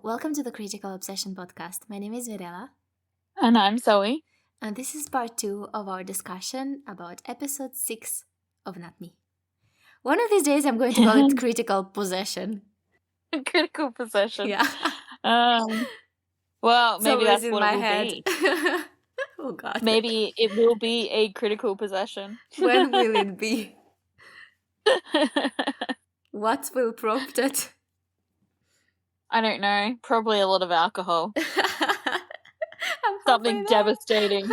Welcome to the Critical Obsession podcast. My name is Virela, And I'm Zoe. and this is part 2 of our discussion about episode 6 of Not Me. One of these days, I'm going to call it Critical Possession. Critical possession. Yeah. Well, It's maybe always that's in what my it will head. be. Oh, God. Maybe it will be a critical possession. When will it be? What will prompt it? I don't know. Probably a lot of alcohol. I'm Something halfway there. devastating.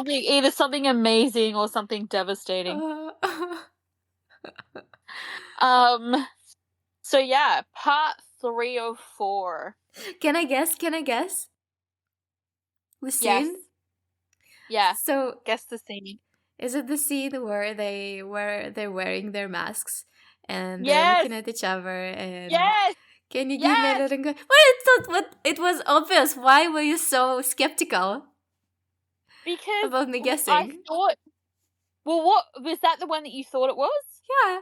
Either something amazing or something devastating. So yeah, part 3 of 4. Can I guess? The Yes. scene? Yeah. So Guess the scene. is it the scene where they're wearing their masks and they're Yes. looking at each other and Yes. can you give me a little go? What it was obvious. Why were you so skeptical Because about me I guessing? thought. Well, what was that? The one that you thought it was? Yeah.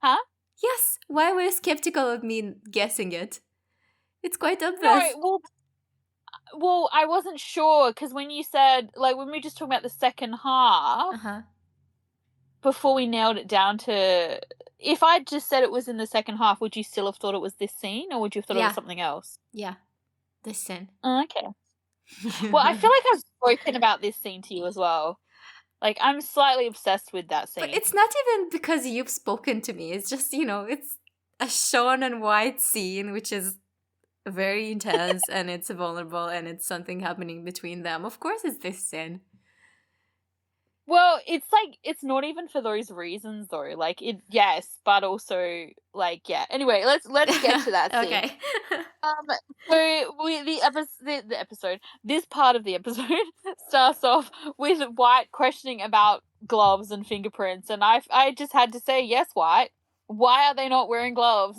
Huh? Yes. Why were you skeptical of me guessing it? It's quite obvious. No, well, I wasn't sure because when you said, like, when we were just talking about the second half, before we nailed it down to, if I just said it was in the second half, would you still have thought it was this scene, or would you have thought it was something else? Yeah. This scene. Okay. Well, I feel like I've spoken about this scene to you as well. Like, I'm slightly obsessed with that scene. But it's not even because you've spoken to me. It's just, it's a Sean and White scene, which is very intense and it's vulnerable and it's something happening between them. Of course it's this scene. Well, it's like, it's not even for those reasons though. Like, yes, but also, like, yeah. Anyway, let's get to that scene. Okay. So this part of the episode starts off with White questioning about gloves and fingerprints, and I just had to say, yes, White, why are they not wearing gloves?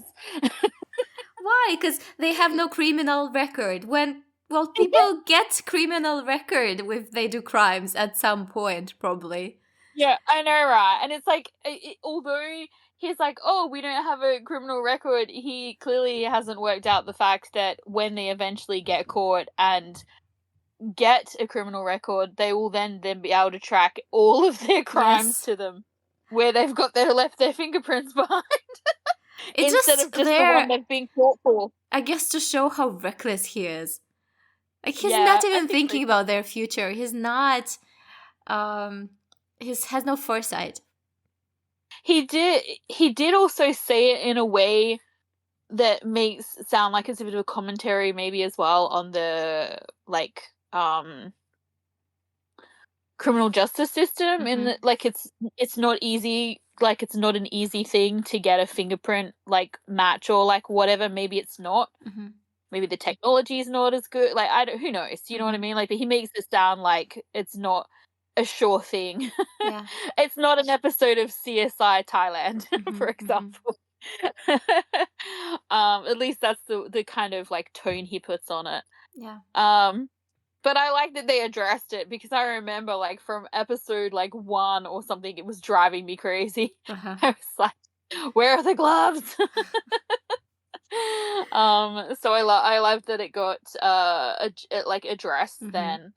Why? Because they have no criminal record. People get criminal record if they do crimes at some point, probably. Yeah, I know, right? And it's like, although he's like, oh, we don't have a criminal record, he clearly hasn't worked out the fact that when they eventually get caught and get a criminal record, they will then be able to track all of their crimes to them, where they've got left their fingerprints behind. It's instead of just the one they've been caught for. I guess to show how reckless he is. Like, he's not even thinking about their future. He's not, he has no foresight. He did also say it in a way that makes it sound like it's a bit of a commentary maybe as well on the, like, criminal justice system, in that, like, it's not easy, like, it's not an easy thing to get a fingerprint, like, match or, like, whatever. Maybe it's not. Maybe the technology is not as good. Like, who knows? You know what I mean? Like, but he makes it sound like it's not a sure thing. Yeah. It's not an episode of CSI Thailand, for example. At least that's the kind of, like, tone he puts on it. Yeah. But I like that they addressed it, because I remember, like, from episode, like, 1 or something, it was driving me crazy. I was like, where are the gloves? So I love that it got addressed then.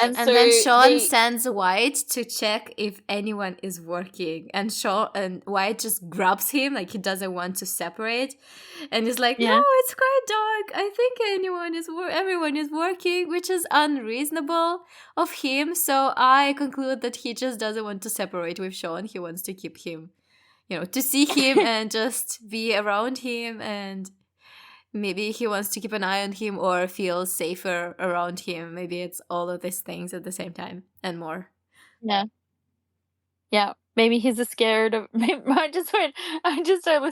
And so then Sean sends White to check if anyone is working, and White just grabs him, like he doesn't want to separate, and he's like, no, it's quite dark. I think everyone is working, which is unreasonable of him. So I conclude that he just doesn't want to separate with Sean. He wants to keep him, to see him and just be around him, and maybe he wants to keep an eye on him or feel safer around him. Maybe it's all of these things at the same time and more. Yeah. Maybe he's scared of. I just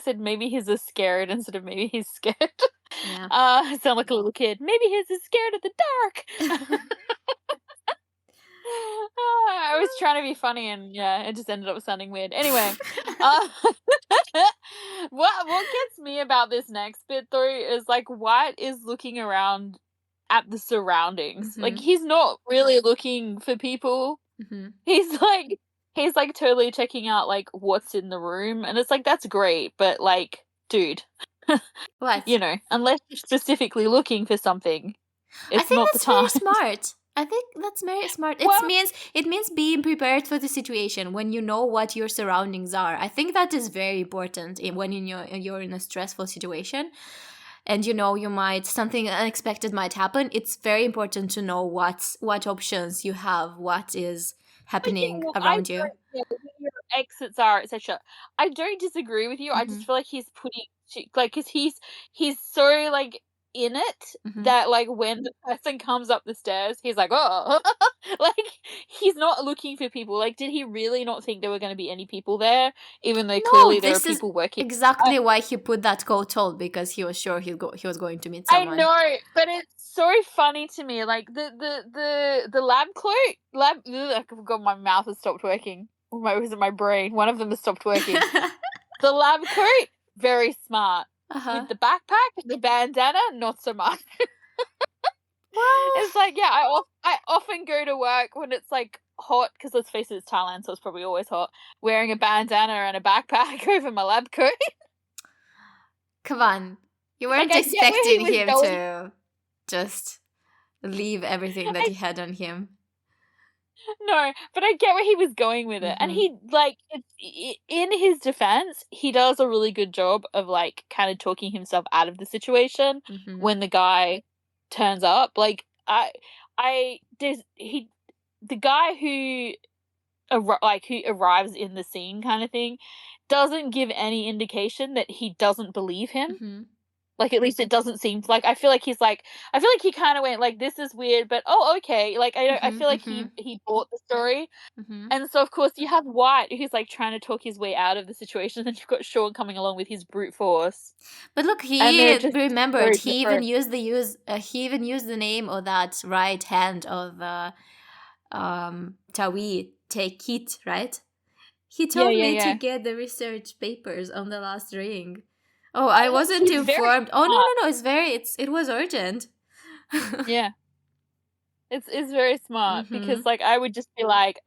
said maybe he's scared instead of maybe he's scared. Yeah. I sound like a little kid. Maybe he's scared of the dark. I was trying to be funny, and it just ended up sounding weird. Anyway, what gets me about this next bit though is, like, White is looking around at the surroundings. Like, he's not really looking for people. He's like totally checking out, like, what's in the room, and it's like, that's great, but, like, dude, What? You know, unless you're specifically looking for something, I it's think not the that's very time. smart. I think that's very smart. Well, It means being prepared for the situation when you know what your surroundings are. I think that is very important when you're in a stressful situation, and you know you might something unexpected might happen. It's very important to know what options you have, what is yeah, happening look, I around you. don't know where your exits are, etc. I don't disagree with you. I Mm-hmm. just feel like he's putting like because he's so like in it Mm-hmm. that like when the person comes up the stairs, he's like, oh, like he's not looking for people. Like, did he really not think there were going to be any people there, even though No, clearly there are this is people working? exactly why he put that coat on, because he was sure he was going to meet I someone. know, but it's so funny to me. Like the lab coat, I forgot, my mouth has stopped working. Was it my brain? One of them has stopped working. The lab coat, very smart. Uh-huh. With the backpack, the bandana, not so much. Well, It's like, yeah, I often go to work when it's like hot, because let's face it, it's Thailand, so it's probably always hot. Wearing a bandana and a backpack over my lab coat. come on. You Like, weren't I get where he expecting was him going. to just leave everything that I he had on him. No, but I get where he was going with it, and Mm-hmm. he like in his defense, he does a really good job of like kind of talking himself out of the situation Mm-hmm. when the guy turns up. Like I there's he the guy who who arrives in the scene kind of thing doesn't give any indication that he doesn't believe him. Mm-hmm. Like, at least it doesn't seem like, I feel like I feel like he kind of went like, "This is weird, but oh, okay." Like, I Mm-hmm. feel like Mm-hmm. he bought the story, Mm-hmm. and so of course you have White who's like trying to talk his way out of the situation, and you've got Sean coming along with his brute force, But look, and they're he just remembered. very different. He even used the name of that right hand of the Tawi Tekit, right? He Yeah, told yeah, me to yeah. get the research papers on the last ring. Oh, I Look, wasn't he's very informed. Oh, smart. no. It was urgent. Yeah, it's very smart, Mm-hmm. because like I would just be like,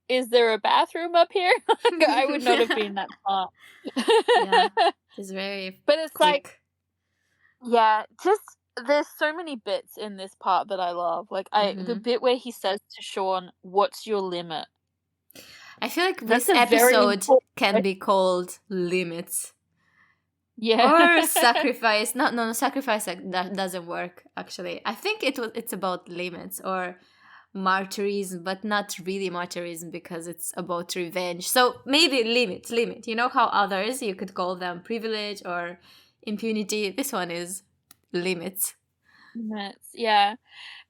is there a bathroom up here? I would not have been that smart. Yeah, he's very But it's like, quick. yeah, just there's so many bits in this part that I love. Like the Mm-hmm. bit where he says to Sean, "What's your limit?" I feel like That's this a very episode important can question. be called Limits. Yeah. Or Sacrifice. No, Sacrifice, that doesn't work, actually. I think it's about limits or martyrism, but not really martyrism, because it's about revenge. So maybe limit. You know how others, you could call them privilege or impunity. This one is limits. Limits, yeah.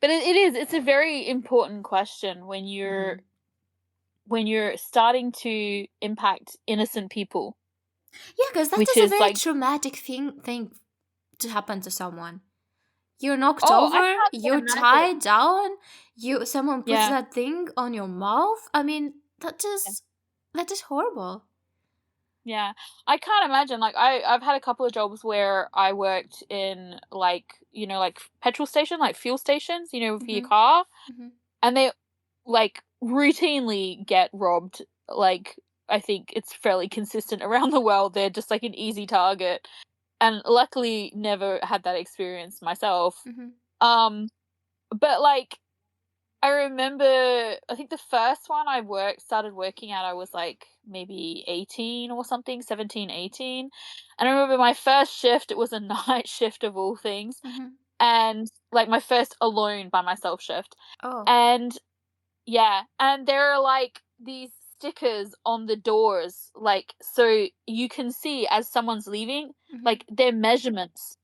But it's a very important question Mm-hmm. when you're starting to impact innocent people, Yeah, because that which is a is very like, traumatic thing to happen to someone. You're knocked oh, I over, can't you're even imagine. tied down, someone puts Yeah. that thing on your mouth. I mean, Yeah. that is horrible. Yeah. I can't imagine. Like I've had a couple of jobs where I worked in like, like petrol station, like fuel stations, for your Mm-hmm. car, Mm-hmm. and they like routinely get robbed. Like, I think it's fairly consistent around the world. They're just like an easy target. And luckily never had that experience myself. Mm-hmm. Um but like I remember, I think the first one I started working at, I was like maybe 18 or something, 17, 18. And I remember my first shift, it was a night shift of all things. Mm-hmm. And like my first alone by myself shift. Oh. And yeah, and there are like these stickers on the doors, like so you can see as someone's leaving, Mm-hmm. like their measurements.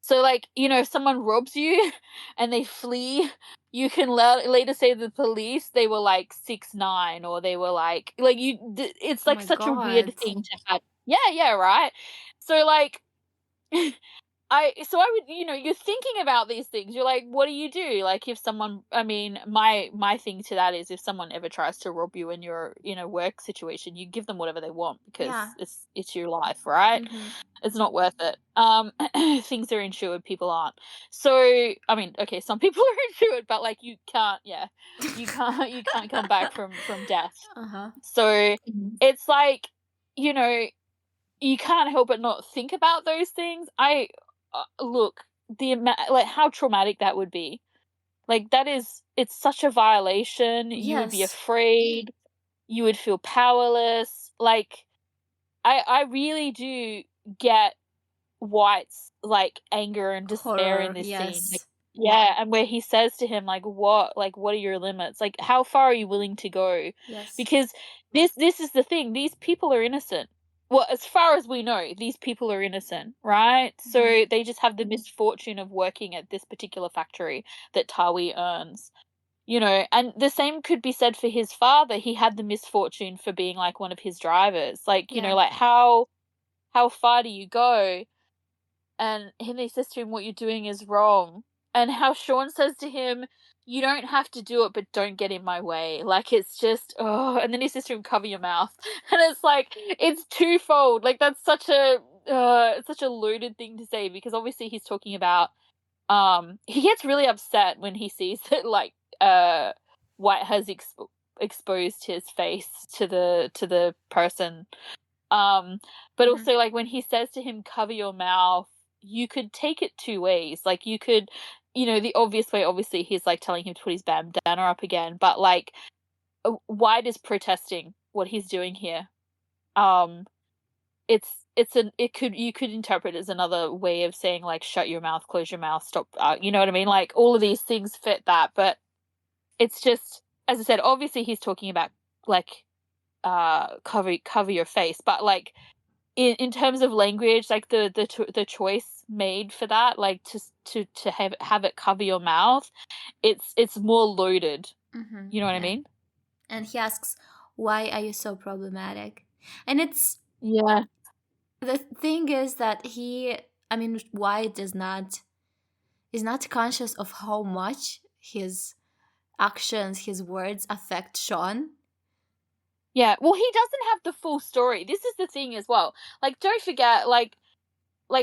So, like, if someone robs you and they flee, you can later say to the police they were like 6'9", or they were like it's Oh like my such a weird God. thing to have. Yeah, yeah, right. So like, I would, you're thinking about these things. You're like, what do you do? Like, if someone, I mean, my thing to that is, if someone ever tries to rob you and you're in a work situation, you give them whatever they want, because Yeah. it's your life, right? Mm-hmm. It's not worth it. Things are insured, people aren't. So, I mean, okay, some people are insured, but like you can't, yeah, you can't come back from death. Uh-huh. So it's like, you know, you can't help but not think about those things. Look, like how traumatic that would be. Like it's such a violation. You would be Yes. afraid. You would feel powerless. Like I really do get White's like anger and despair in Horror, this scene. Like, yes. yeah, and where he says to him what are your limits? Like how far are you willing to go? Yes. Because this is the thing. These people are innocent. Well, as far as we know, these people are innocent, right? So they just have the misfortune of working at this particular factory that Tawi earns. And the same could be said for his father. He had the misfortune for being like one of his drivers. Like, Yeah. like how far do you go? And Henry says to him, what you're doing is wrong. And how Sean says to him, you don't have to do it, but don't get in my way. Like, it's just, oh, and then he says to him, cover your mouth. And it's like, it's twofold. Like, that's such a loaded thing to say, because obviously he's talking about, he gets really upset when he sees that, like, White has exposed his face to the person. But also, like, when he says to him, cover your mouth, you could take it two ways. Like, you could, the obvious way, obviously, he's like telling him to put his bandana up again, but like, White is protesting what he's doing here. You could interpret it as another way of saying, like, shut your mouth, close your mouth, stop. You know what I mean? Like, all of these things fit that, but it's just, as I said, obviously he's talking about, like, cover your face, but like, in terms of language, like the choice made for that, like to have it cover your mouth, it's more loaded. You know what I mean? And he asks, why are you so problematic? And it's, yeah, the thing is that White is not conscious of how much his actions, his words affect Sean. Yeah, well, he doesn't have the full story. This is the thing as well. Like, don't forget, like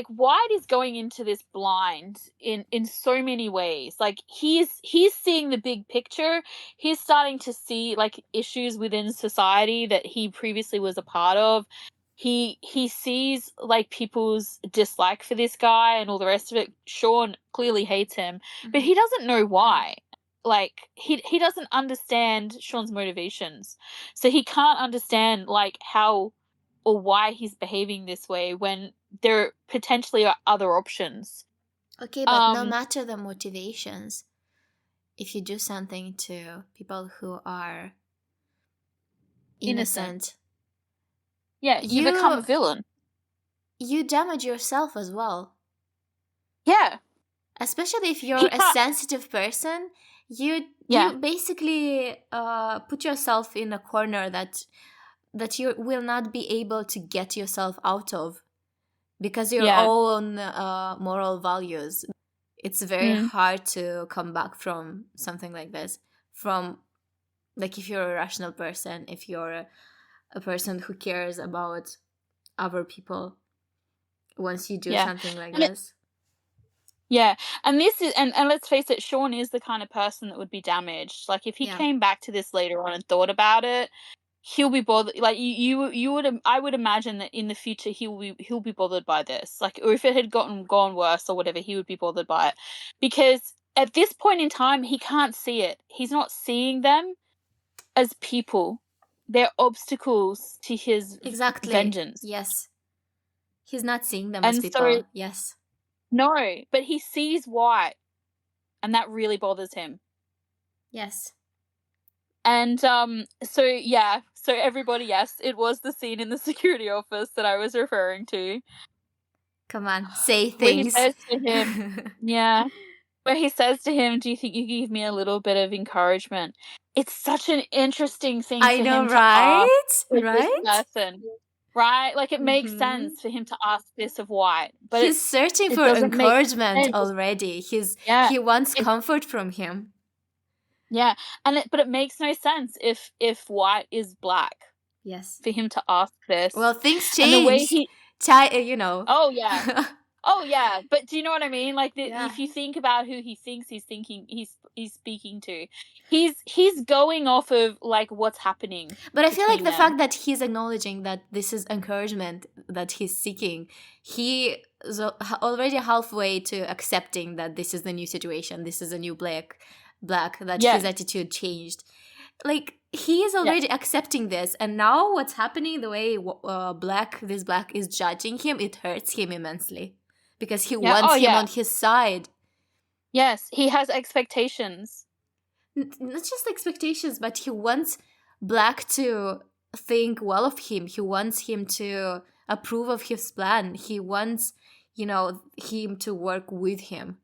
White is going into this blind in so many ways. Like, he's seeing the big picture. He's starting to see, like, issues within society that he previously was a part of. He sees, like, people's dislike for this guy and all the rest of it. Sean clearly hates him, but he doesn't know why. Like, he doesn't understand Sean's motivations. So he can't understand, like, how or why he's behaving this way when there potentially are other options. Okay, but no matter the motivations, if you do something to people who are innocent, yeah, you become a villain. You damage yourself as well. Yeah. Especially if you're a sensitive person, you basically put yourself in a corner that you will not be able to get yourself out of because your own moral values. It's very hard to come back from something like this. From, like, if you're a rational person, if you're a person who cares about other people, once you do something like this. Yeah, and this is, and let's face it, Sean is the kind of person that would be damaged. Like, if he came back to this later on and thought about it, he'll be bothered. Like, I would imagine that in the future he'll be bothered by this. Like, or if it had gone worse or whatever, he would be bothered by it, because at this point in time he can't see it. He's not seeing them as people. They're obstacles to his vengeance. Yes, he's not seeing them as people. Yes. No, but he sees White, and that really bothers him. Yes. And so everybody, yes, it was the scene in the security office that I was referring to. Come on, say things. Where he says to him, where he says to him, do you think you give me a little bit of encouragement? It's such an interesting thing for him to ask this person. Right? Like, it makes sense for him to ask this of White. But he's searching for encouragement already. He wants comfort from him. Yeah, but it makes no sense if White is black. Yes. For him to ask this. Well, things change. Oh, yeah. Oh yeah, but do you know what I mean? Like Yeah. if you think about who he thinks he's speaking to, he's going off of like what's happening But I feel like between the them. fact that he's acknowledging that this is encouragement that he's seeking, he is already halfway to accepting that this is the new situation, this is a new black, that Yeah, his attitude changed. Like, he is yeah, already accepting this, and now what's happening, the way this black is judging him, it hurts him immensely because he yeah. wants Oh him yeah, on his side. yes. He has expectations. Not just expectations, but he wants Black to think well of him. He wants him to approve of his plan. He wants, him to work with him.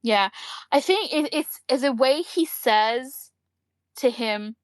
Yeah, I think it's a way he says to him,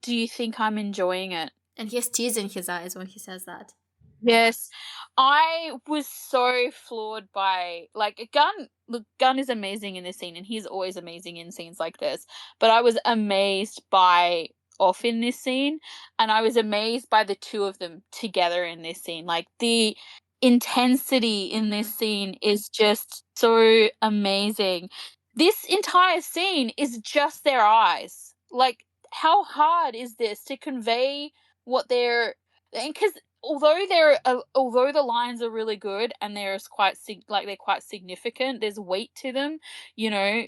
"Do you think I'm enjoying it?" And he has tears in his eyes when he says that. Yes. I was so floored by like Gunn is amazing in this scene and he's always amazing in scenes like this. But I was amazed by Off in this scene and I was amazed by the two of them together in this scene. Like the intensity in this scene is just so amazing. This entire scene is just their eyes. Like how hard is this to convey what they're because although the lines are really good and they're quite significant, there's weight to them,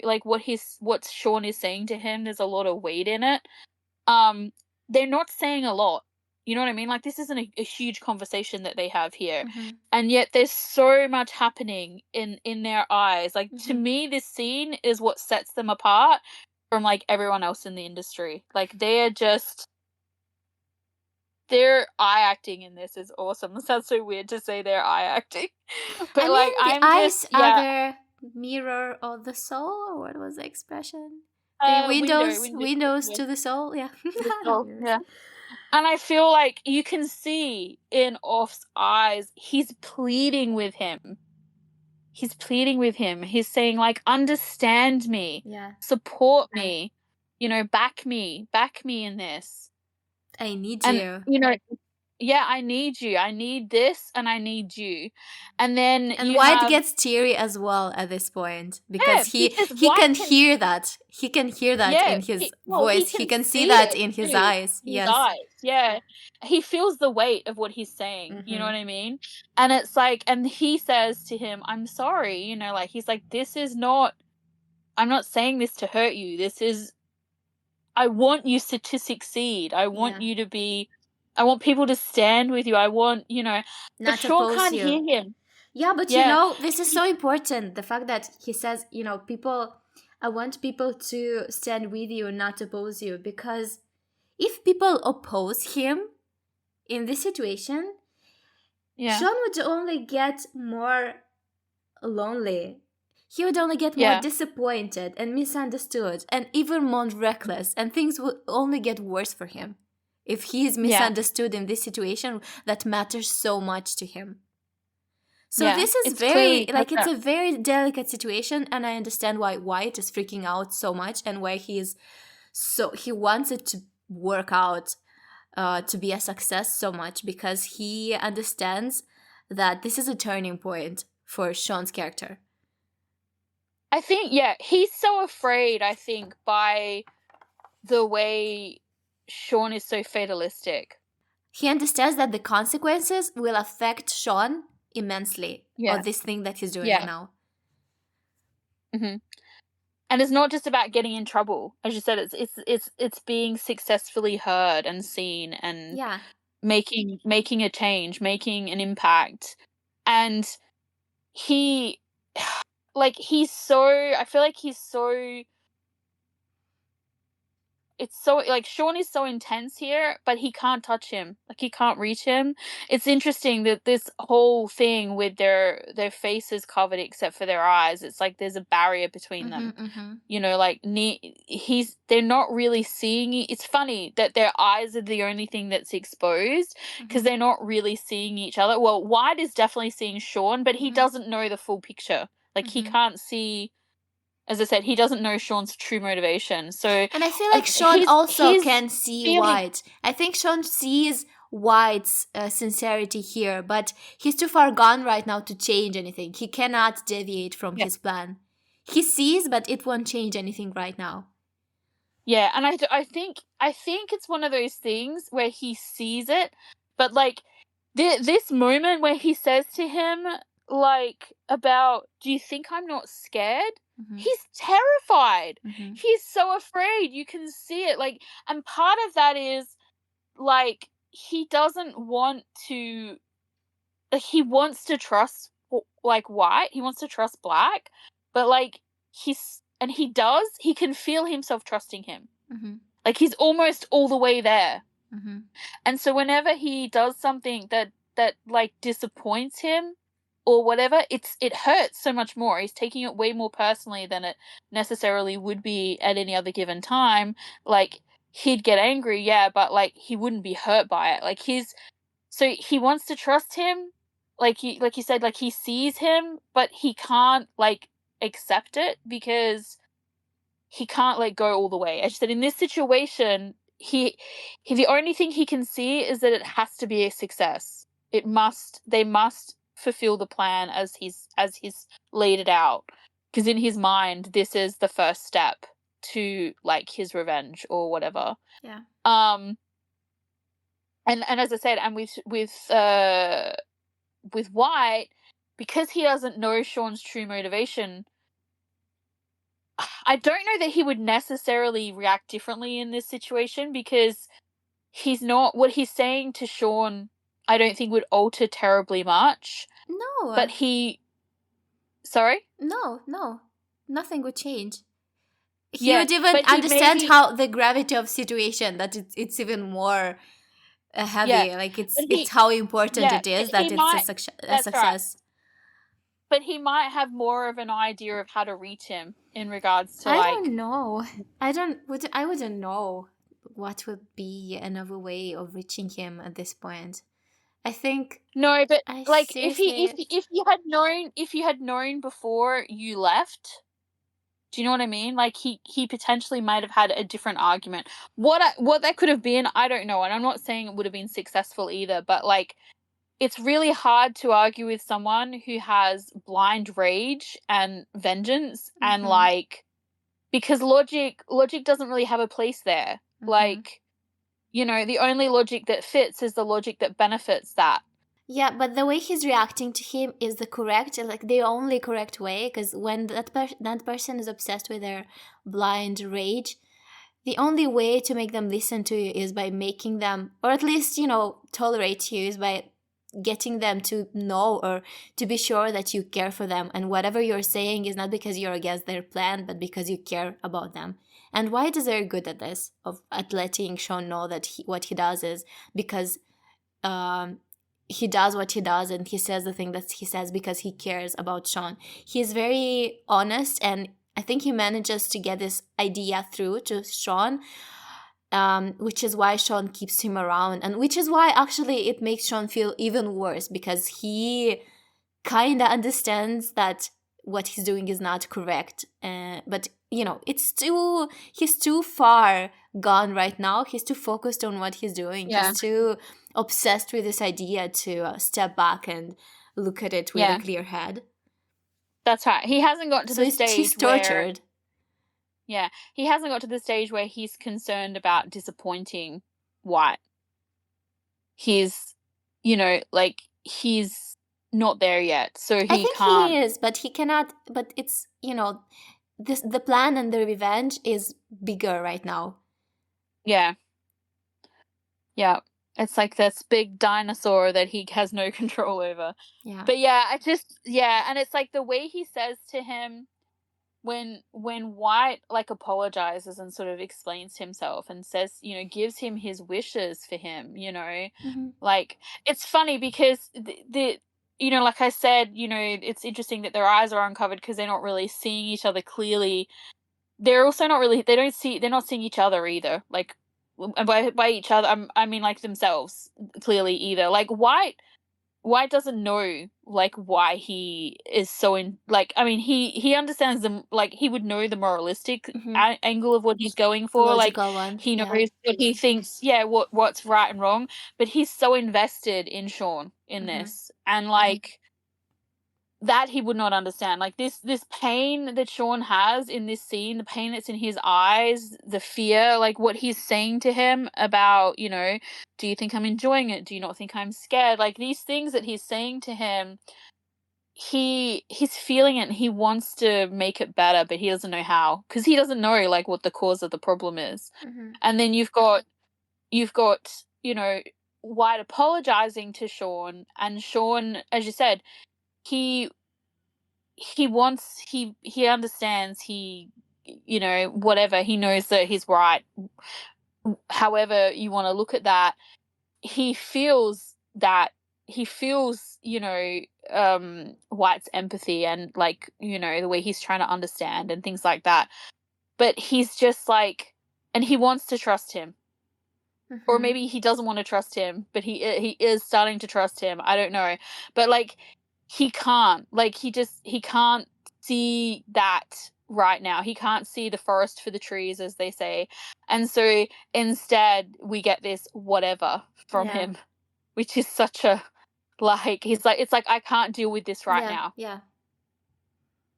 like what Sean is saying to him, there's a lot of weight in it. They're not saying a lot, you know what I mean? Like this isn't a huge conversation that they have here, and yet there's so much happening in their eyes. Like to me, this scene is what sets them apart from like everyone else in the industry. Like their eye acting in this is awesome. It sounds so weird to say their eye acting, but I like mean, the I'm eyes just are yeah. the mirror of the soul, or what was the expression? The windows Yeah. to the soul. Yeah. Yeah. And I feel like you can see in Off's eyes, he's pleading with him. He's pleading with him. He's saying like, understand me, Yeah. support me, back me in this. I need And you. yeah, I need you. I need this and I need you. And then And you White have gets teary as well at this point yeah, because he because he White can can hear that. He can hear that yeah, in his he voice. He can can see see that it in his too eyes. in his Yes. eyes. Yeah. He feels the weight of what he's saying, you know what I mean? And it's like and he says to him, "I'm sorry," like he's like this is not I'm not saying this to hurt you. This is I want you to succeed. I want Yeah. you to be I want people to stand with you. I want, but Not Sean oppose can't you. hear him. Yeah, but Yeah. this is so important. The fact that he says, I want people to stand with you, not oppose you. Because if people oppose him in this situation, Yeah. Sean would only get more lonely. He would only get more Yeah. disappointed and misunderstood and even more reckless, and things would only get worse for him if he is Yeah. misunderstood in this situation that matters so much to him. So Yeah. this is It's clearly it's a very delicate situation, and I understand why White is freaking out so much and why he wants it to work out, to be a success so much, because he understands that this is a turning point for Sean's character. I think, yeah, he's so afraid, I think, by the way Sean is so fatalistic. He understands that the consequences will affect Sean immensely of this thing that he's doing right now. Mm-hmm. And it's not just about getting in trouble. As you said, it's being successfully heard and seen and making a change, making an impact. And he I feel like he's so it's so like Sean is so intense here, but he can't touch him. Like he can't reach him. It's interesting that this whole thing with their faces covered except for their eyes, it's like there's a barrier between them. Like they're not really seeing it. It's funny that their eyes are the only thing that's exposed because they're not really seeing each other. Well, White is definitely seeing Sean, but he doesn't know the full picture. Like he can't see. As I said, he doesn't know Sean's true motivation. So, and I feel like Sean also can see feeling... White. I think Sean sees White's sincerity here, but he's too far gone right now to change anything. He cannot deviate from his plan. He sees, but it won't change anything right now. Yeah, and I think it's one of those things where he sees it, but like this moment where he says to him like about, "Do you think I'm not scared?" Mm-hmm. He's terrified. Mm-hmm. He's so afraid. You can see it. Like, and part of that is like he doesn't want to. Like, he wants to trust like White. He wants to trust Black, but like he does. He can feel himself trusting him. Mm-hmm. Like, he's almost all the way there. Mm-hmm. And so whenever he does something that like disappoints him or whatever, it hurts so much more. He's taking it way more personally than it necessarily would be at any other given time. Like, he'd get angry, yeah, but like he wouldn't be hurt by it. Like, so he wants to trust him. Like you said, like he sees him, but he can't like accept it because he can't like go all the way. As you said, in this situation, he the only thing he can see is that it has to be a success. They must fulfill the plan as he's laid it out, because in his mind this is the first step to like his revenge or whatever. Yeah. And as I said, and with White, because he doesn't know Sean's true motivation, I don't know that he would necessarily react differently in this situation, because he's not, what he's saying to Sean, I don't think would alter terribly much. No. But sorry? No. Nothing would change. He Yeah, would even understand how the gravity of situation, that it's even more heavy. Yeah, like it's how important it is that it's a success. Right. But he might have more of an idea of how to reach him in regards to I don't know. I wouldn't know what would be another way of reaching him at this point. I think no, but like if you had known before you left, do you know what I mean? Like he potentially might have had a different argument. What that could have been, I don't know, and I'm not saying it would have been successful either, but like it's really hard to argue with someone who has blind rage and vengeance, and like, because logic doesn't really have a place there. Like, you know, the only logic that fits is the logic that benefits that. Yeah, but the way he's reacting to him is the only correct way, because when that person is obsessed with their blind rage, the only way to make them listen to you is by making them, or at least, tolerate you, is by getting them to know or to be sure that you care for them, and whatever you're saying is not because you're against their plan, but because you care about them. And Wyatt is very good at this, at letting Sean know that what he does is because he does what he does, and he says the thing that he says because he cares about Sean. He's very honest, and I think he manages to get this idea through to Sean, which is why Sean keeps him around, and which is why actually it makes Sean feel even worse, because he kind of understands that what he's doing is not correct. But he's too far gone right now. He's too focused on what he's doing. Yeah. He's too obsessed with this idea to step back and look at it with a clear head. That's right. He hasn't got to the stage he's tortured. Yeah, he hasn't got to the stage where he's concerned about disappointing White. He's, he's not there yet, so he can't. I think he is, but he cannot. But it's, the plan and the revenge is bigger right now. Yeah. Yeah. It's like this big dinosaur that he has no control over. Yeah. But yeah, and it's like the way he says to him when White like apologizes and sort of explains himself and says, gives him his wishes for him, like, it's funny because the like I said, it's interesting that their eyes are uncovered because they're not really seeing each other clearly. They're also not really, they're not seeing each other either. Like, by each other, I mean like themselves clearly either. Like, White White doesn't know, like, why he is so in, like, I mean, he understands the, like, he would know the moralistic angle of what he's going The for, like, logical one. he knows Yeah. what he thinks, what's right and wrong, but he's so invested in Sean in this, and, like, that he would not understand. Like, this pain that Sean has in this scene, the pain that's in his eyes, the fear, like what he's saying to him about, you know, do you think I'm enjoying it? Do you not think I'm scared? Like, these things that he's saying to him, he's feeling it and he wants to make it better, but he doesn't know how, because he doesn't know, like, what the cause of the problem is. And then you've got, you know, White apologizing to Sean, and Sean, as you said, he wants, he understands, he, you know, whatever, he knows that he's right, however you want to look at that. He feels that, you know, White's empathy and, like, you know, the way he's trying to understand and things like that, but he's just like, and he wants to trust him, or maybe he doesn't want to trust him, but he is starting to trust him, I don't know, but, like, he can't, like, he can't see that right now. He can't see the forest for the trees, as they say, and so instead we get this whatever from him, which is such a, like, he's like, it's like, I can't deal with this right now. Yeah.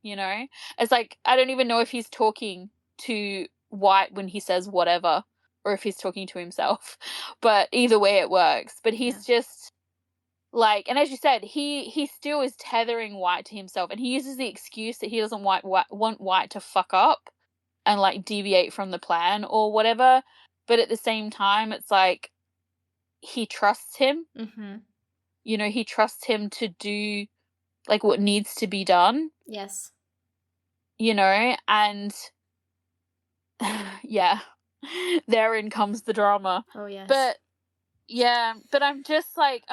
You know, it's like, I don't even know if he's talking to White when he says whatever, or if he's talking to himself, but either way it works. But he's just like, and as you said, he still is tethering White to himself, and he uses the excuse that he doesn't want White to fuck up and, like, deviate from the plan or whatever, but at the same time it's like, he trusts him. You know, he trusts him to do, like, what needs to be done. Yes. You know, and yeah, therein comes the drama. Oh yes. But yeah, but I'm just like,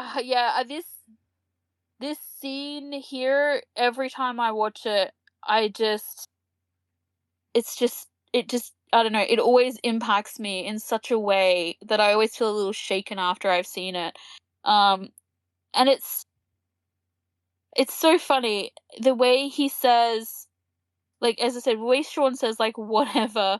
this scene here, every time I watch it, it just, I don't know, it always impacts me in such a way that I always feel a little shaken after I've seen it. And it's so funny the way he says, like, as I said, the way Sean says, like, whatever,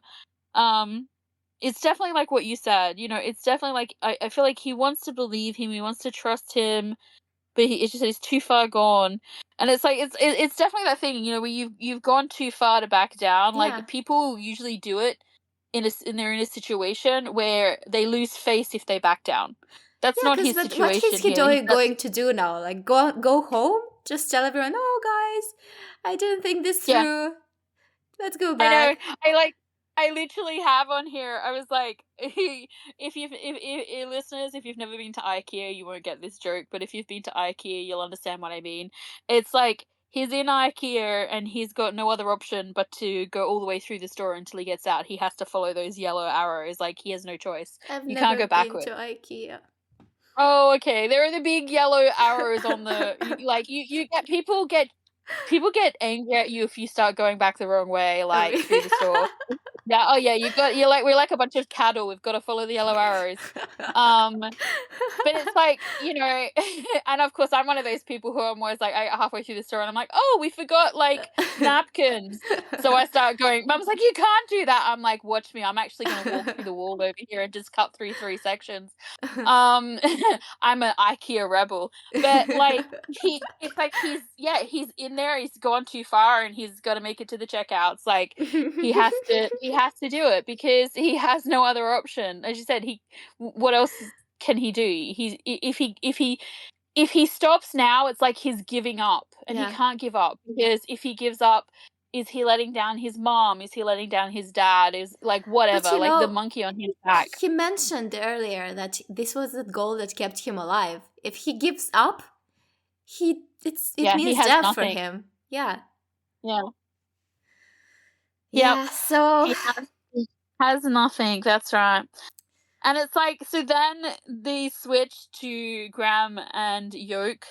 it's definitely like what you said, you know, it's definitely like, I feel like he wants to believe him, he wants to trust him, but it's just, he's too far gone. And it's like, it's definitely that thing, you know, where you've gone too far to back down. Like, people usually do it they're in a situation where they lose face if they back down. That's not his situation. What is he going to do now? Like, go home? Just tell everyone, oh guys, I didn't think this through. Let's go back. I know. I literally have on here, I was like, if listeners, if you've never been to IKEA, you won't get this joke, but if you've been to IKEA, you'll understand what I mean. It's like, he's in IKEA and he's got no other option but to go all the way through the store until he gets out. He has to follow those yellow arrows. Like, he has no choice. You can't go backwards. I've never been to IKEA. Oh, okay. There are the big yellow arrows on the, like, you get, people get angry at you if you start going back the wrong way, like, through the store. Yeah, oh yeah, we're like a bunch of cattle, we've got to follow the yellow arrows. But it's like, you know, and of course I'm one of those people who I'm always like, halfway through the store and I'm like, oh, we forgot, like, napkins. So I start going, Mum's like, you can't do that. I'm like, watch me, I'm actually going to walk through the wall over here and just cut through 3 sections. I'm an IKEA rebel. But, like, it's like he's in there, he's gone too far and he's got to make it to the checkouts. Like, he has to do it because he has no other option. As you said, what else can he do? If he stops now, it's like he's giving up, and he can't give up, because if he gives up, is he letting down his mom? Is he letting down his dad? Is, like, whatever, like, the monkey on his back. He mentioned earlier that this was the goal that kept him alive. If he gives up, it means death nothing for him. Yeah. So he has nothing. That's right. And it's like, so then they switch to Graham and Yoke,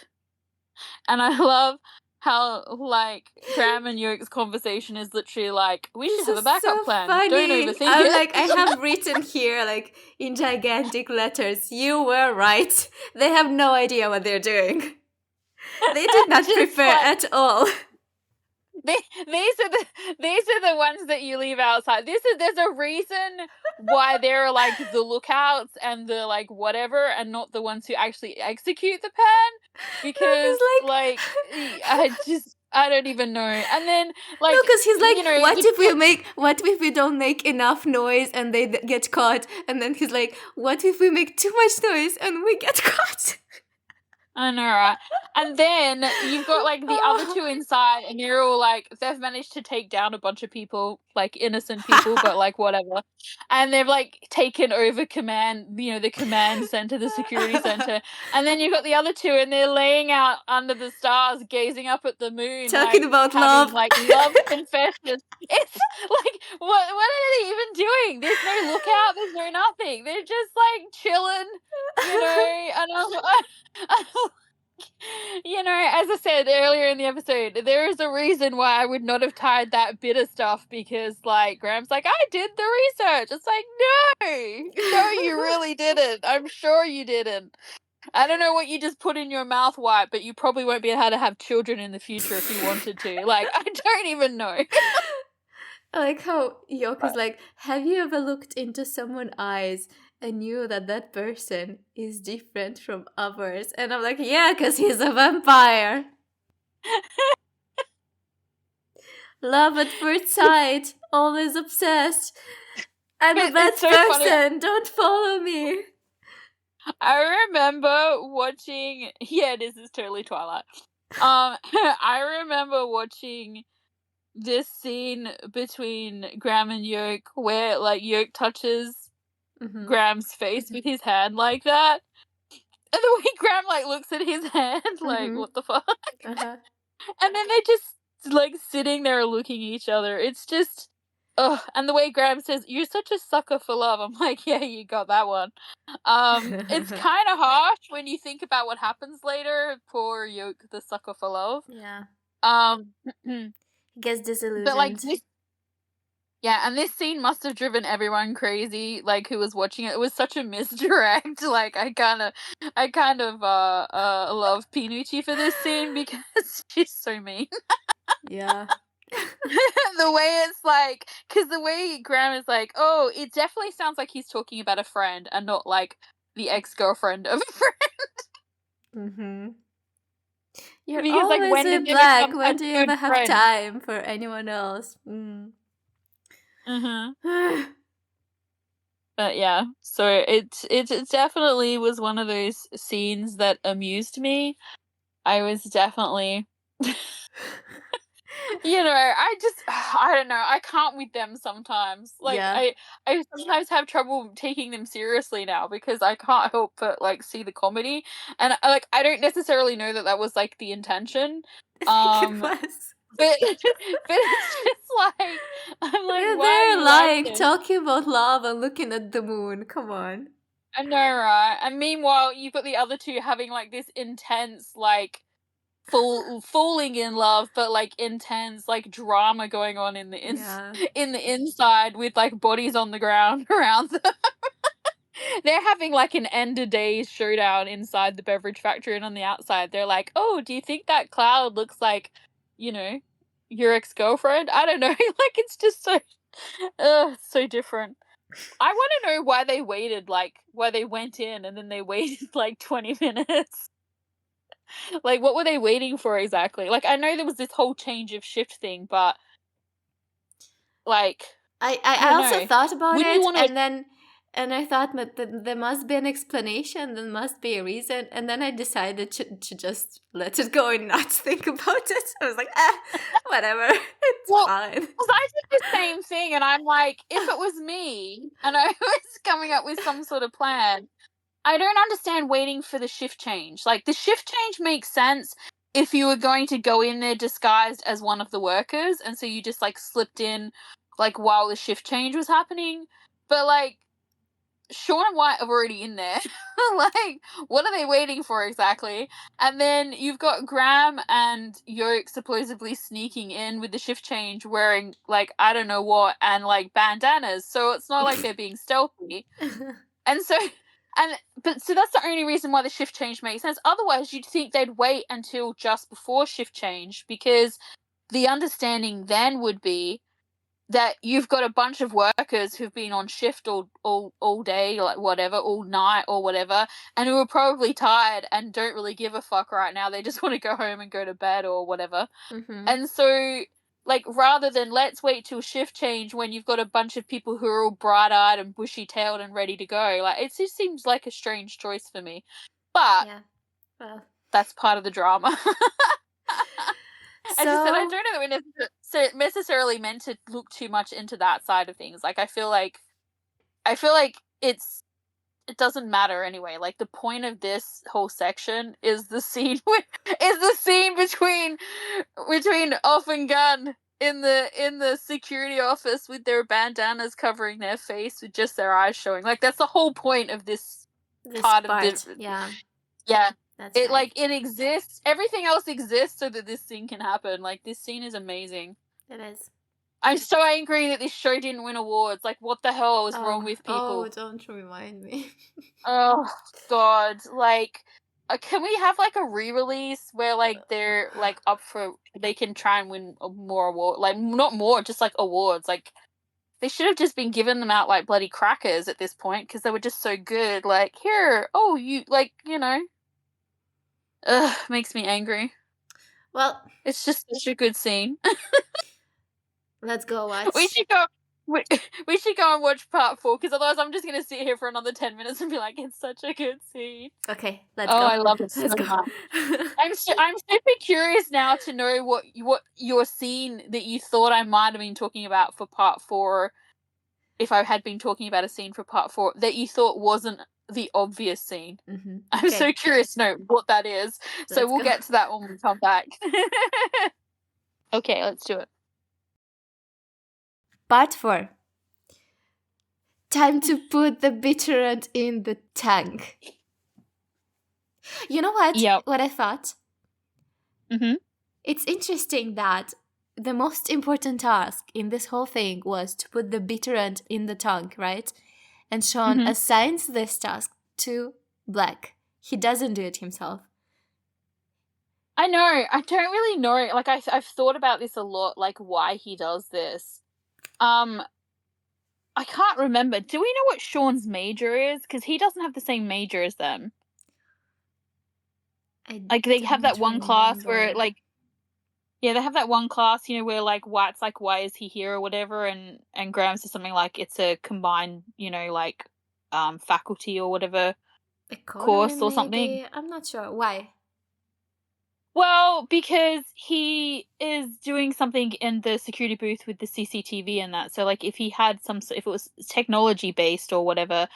and I love how, like, Graham and Yoke's conversation is literally like, we should have a backup plan. Funny. Don't overthink it. Like, I have written here, like, in gigantic letters, you were right. They have no idea what they're doing. They did not Just prepare like- at all. These are the ones that you leave outside. There's a reason why there are like the lookouts and the like whatever, and not the ones who actually execute the plan, because like I don't even know. And then like no, because he's like, you know, what if we don't make enough noise and they get caught? And then he's like, what if we make too much noise and we get caught? I know, right? And then you've got like the other two inside, and they're all like, they've managed to take down a bunch of people, like innocent people, but like whatever. And they've like taken over command, you know, the command center, the security center. And then you've got the other two, and they're laying out under the stars, gazing up at the moon, Talking like, about having, love. like love confessions. It's like, what are they even doing? There's no lookout, there's no nothing. They're just like chilling, you know. And you know, as I said earlier in the episode, there is a reason why I would not have tied that bit of stuff, because like Graham's like, I did the research. It's like, no, you really didn't. I'm sure you didn't. I don't know what you just put in your mouth wipe, but you probably won't be able to have children in the future if you wanted to. Like, I don't even know. I like how Yoko's like, have you ever looked into someone's eyes and knew that person is different from others? And I'm like, yeah, because he's a vampire. Love at first sight, always obsessed. I'm a bad so person, funny. Don't follow me. I remember watching, yeah, this is totally Twilight. I remember watching this scene between Graham and Yoke where like Yoke touches Graham's face with his hand like that, and the way Graham like looks at his hand like, what the fuck? And then they're just like sitting there looking at each other. It's just and the way Graham says, you're such a sucker for love. I'm like, yeah, you got that one. It's kind of harsh when you think about what happens later. Poor Yoke, the sucker for love. Yeah. He gets disillusioned. But like this, yeah, and this scene must have driven everyone crazy, like who was watching it. It was such a misdirect. Like I kind of love Pinucci for this scene because she's so mean. Yeah. The way it's like, because the way Graham is like, oh, it definitely sounds like he's talking about a friend and not like the ex-girlfriend of a friend. You're because, always like, when in did black. When do you ever have friend? time for anyone else? But yeah, so it definitely was one of those scenes that amused me. I was definitely, you know, I don't know, I can't with them sometimes. Like, Yeah. I sometimes have trouble taking them seriously now because I can't help but like see the comedy, and I don't necessarily know that was like the intention. I think it was. But it's just like, I'm like, They're why are you lying, like this? talking about love and looking at the moon. Come on. I know, right? And meanwhile, you've got the other two having like this intense, like falling in love, but like intense, like drama going on in the in the inside with like bodies on the ground around them. They're having like an end of days showdown inside the beverage factory, and on the outside, they're like, "Oh, do you think that cloud looks like, you know, your ex-girlfriend?" I don't know. Like, it's just so different. I want to know why they waited, like, why they went in and then they waited like 20 minutes. Like, what were they waiting for exactly? Like, I know there was this whole change of shift thing, but like, I also thought about it, and I thought that there must be an explanation, there must be a reason, and then I decided to just let it go and not think about it. I was like, whatever, it's fine. Because I did the same thing, and I'm like, if it was me, and I was coming up with some sort of plan, I don't understand waiting for the shift change. Like, the shift change makes sense if you were going to go in there disguised as one of the workers, and so you just, like, slipped in, like, while the shift change was happening. But, like, Sean and White are already in there. Like, what are they waiting for exactly? And then you've got Graham and Yoke supposedly sneaking in with the shift change wearing, like, I don't know what, and, like, bandanas. So it's not like they're being stealthy. And so But so that's the only reason why the shift change makes sense. Otherwise, you'd think they'd wait until just before shift change, because the understanding then would be that you've got a bunch of workers who've been on shift all day, like whatever, all night or whatever, and who are probably tired and don't really give a fuck right now. They just want to go home and go to bed or whatever. Mm-hmm. And so, like, rather than let's wait till shift change when you've got a bunch of people who are all bright-eyed and bushy-tailed and ready to go, like, it just seems like a strange choice for me. But Yeah. Well, that's part of the drama. As I said, I so don't know that we're necessarily meant to look too much into that side of things. Like, I feel like it doesn't matter anyway. Like, the point of this whole section is the scene between Off and Gun in the security office with their bandanas covering their face with just their eyes showing. Like, that's the whole point of this part of the yeah. That's it right. like it exists. Everything else exists so that this scene can happen. Like, this scene is amazing. It is. I'm so angry that this show didn't win awards. Like, what the hell was wrong with people? Oh, don't remind me. Oh God! Like, can we have like a re-release where like they're like up for, they can try and win more award, like not more, just like awards. Like, they should have just been giving them out like bloody crackers at this point, because they were just so good. Like, here, oh, you like, you know. Ugh, makes me angry. Well, it's just such a good scene. Let's go watch. We should go. We should go and watch part 4, because otherwise I'm just gonna sit here for another 10 minutes and be like, it's such a good scene. Okay, let's go. I love it so much. I'm super curious now to know what your scene that you thought I might have been talking about for part 4, if I had been talking about a scene for part 4 that you thought wasn't the obvious scene. Mm-hmm. I'm so curious to know what that is. So we'll get to that when we come back. Okay, let's do it. Part 4. Time to put the bitterant in the tank. You know what? Yep. What I thought? Mm-hmm. It's interesting that the most important task in this whole thing was to put the bitterant in the tank, right? And Sean assigns this task to Black. He doesn't do it himself. I know. I don't really know. Like, I've thought about this a lot, like why he does this. I can't remember. Do we know what Sean's major is? Because he doesn't have the same major as them. Like, they have that one class where, like, yeah, they have that one class, you know, where, like, White's like, why is he here or whatever, and Graham says something like, it's a combined, you know, like, faculty or whatever course or something. I'm not sure. Why? Well, because he is doing something in the security booth with the CCTV and that. So, like, if he had if it was technology based or whatever,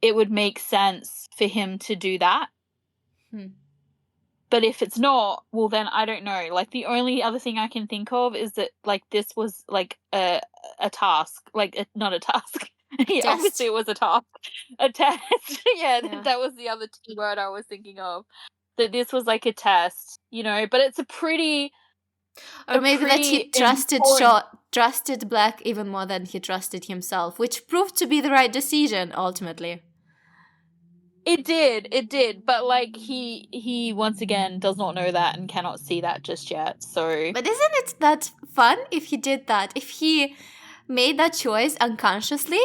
it would make sense for him to do that. But if it's not, well, then I don't know. Like, the only other thing I can think of is that, like, this was like a task, like not a task. Obviously, it was a task, a test. yeah, that was the other word I was thinking of. That this was like a test, you know, but it's a pretty. Or maybe that he trusted Black even more than he trusted himself, which proved to be the right decision ultimately. It did, but like he once again does not know that and cannot see that just yet. So, but isn't it that fun if he did that? If he made that choice unconsciously,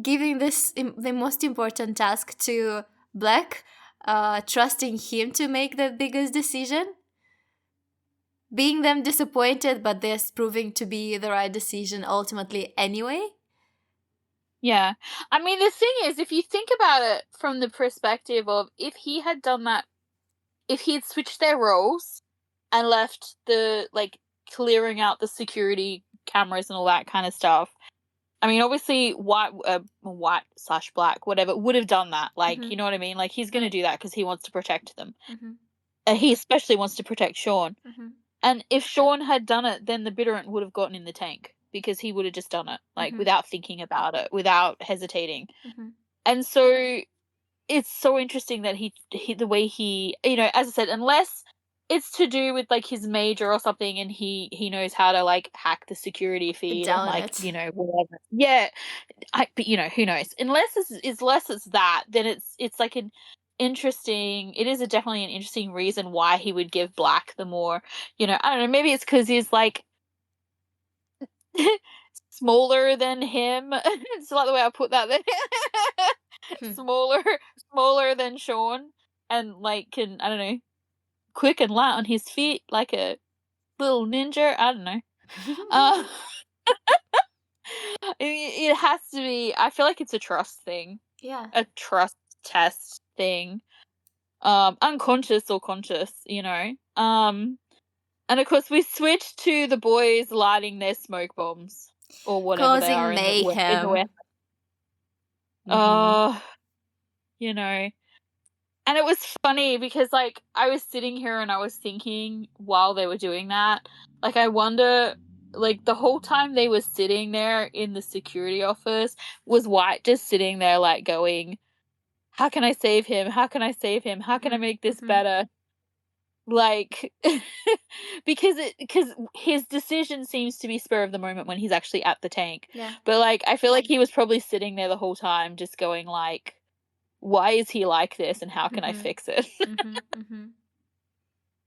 giving the most important task to Black, trusting him to make the biggest decision, being them disappointed, but this proving to be the right decision ultimately anyway. Yeah. I mean, the thing is, if you think about it from the perspective of if he had done that, if he had switched their roles and left the, like, clearing out the security cameras and all that kind of stuff, I mean, obviously, White/Black, whatever, would have done that. Like, you know what I mean? Like, he's going to do that because he wants to protect them. And he especially wants to protect Sean. And if Sean had done it, then the bitterant would have gotten in the tank, because he would have just done it, like, without thinking about it, without hesitating. And so it's so interesting that he the way he, you know, as I said, unless it's to do with like his major or something, and he knows how to like hack the security feed and Doubt like it. whatever. Yeah, but who knows? Unless it's that, then it's like an interesting. It is definitely an interesting reason why he would give Black the more. I don't know. Maybe it's because he's like smaller than him. It's like the way I put that. smaller, smaller than Sean, and like can I don't know, quick and light on his feet like a little ninja. I don't know. Uh, it has to be. I feel like it's a trust thing. Yeah. A trust test thing. Unconscious or conscious, and of course we switch to the boys lighting their smoke bombs or whatever they are Causing mayhem. Uh, and it was funny because like I was sitting here and I was thinking while they were doing that, like I wonder, like the whole time they were sitting there in the security office, was White just sitting there like going, how can I save him? How can I save him? How can I make this better? Like, because his decision seems to be spur of the moment when he's actually at the tank. Yeah. But like, I feel like he was probably sitting there the whole time just going like, why is he like this and how can I fix it?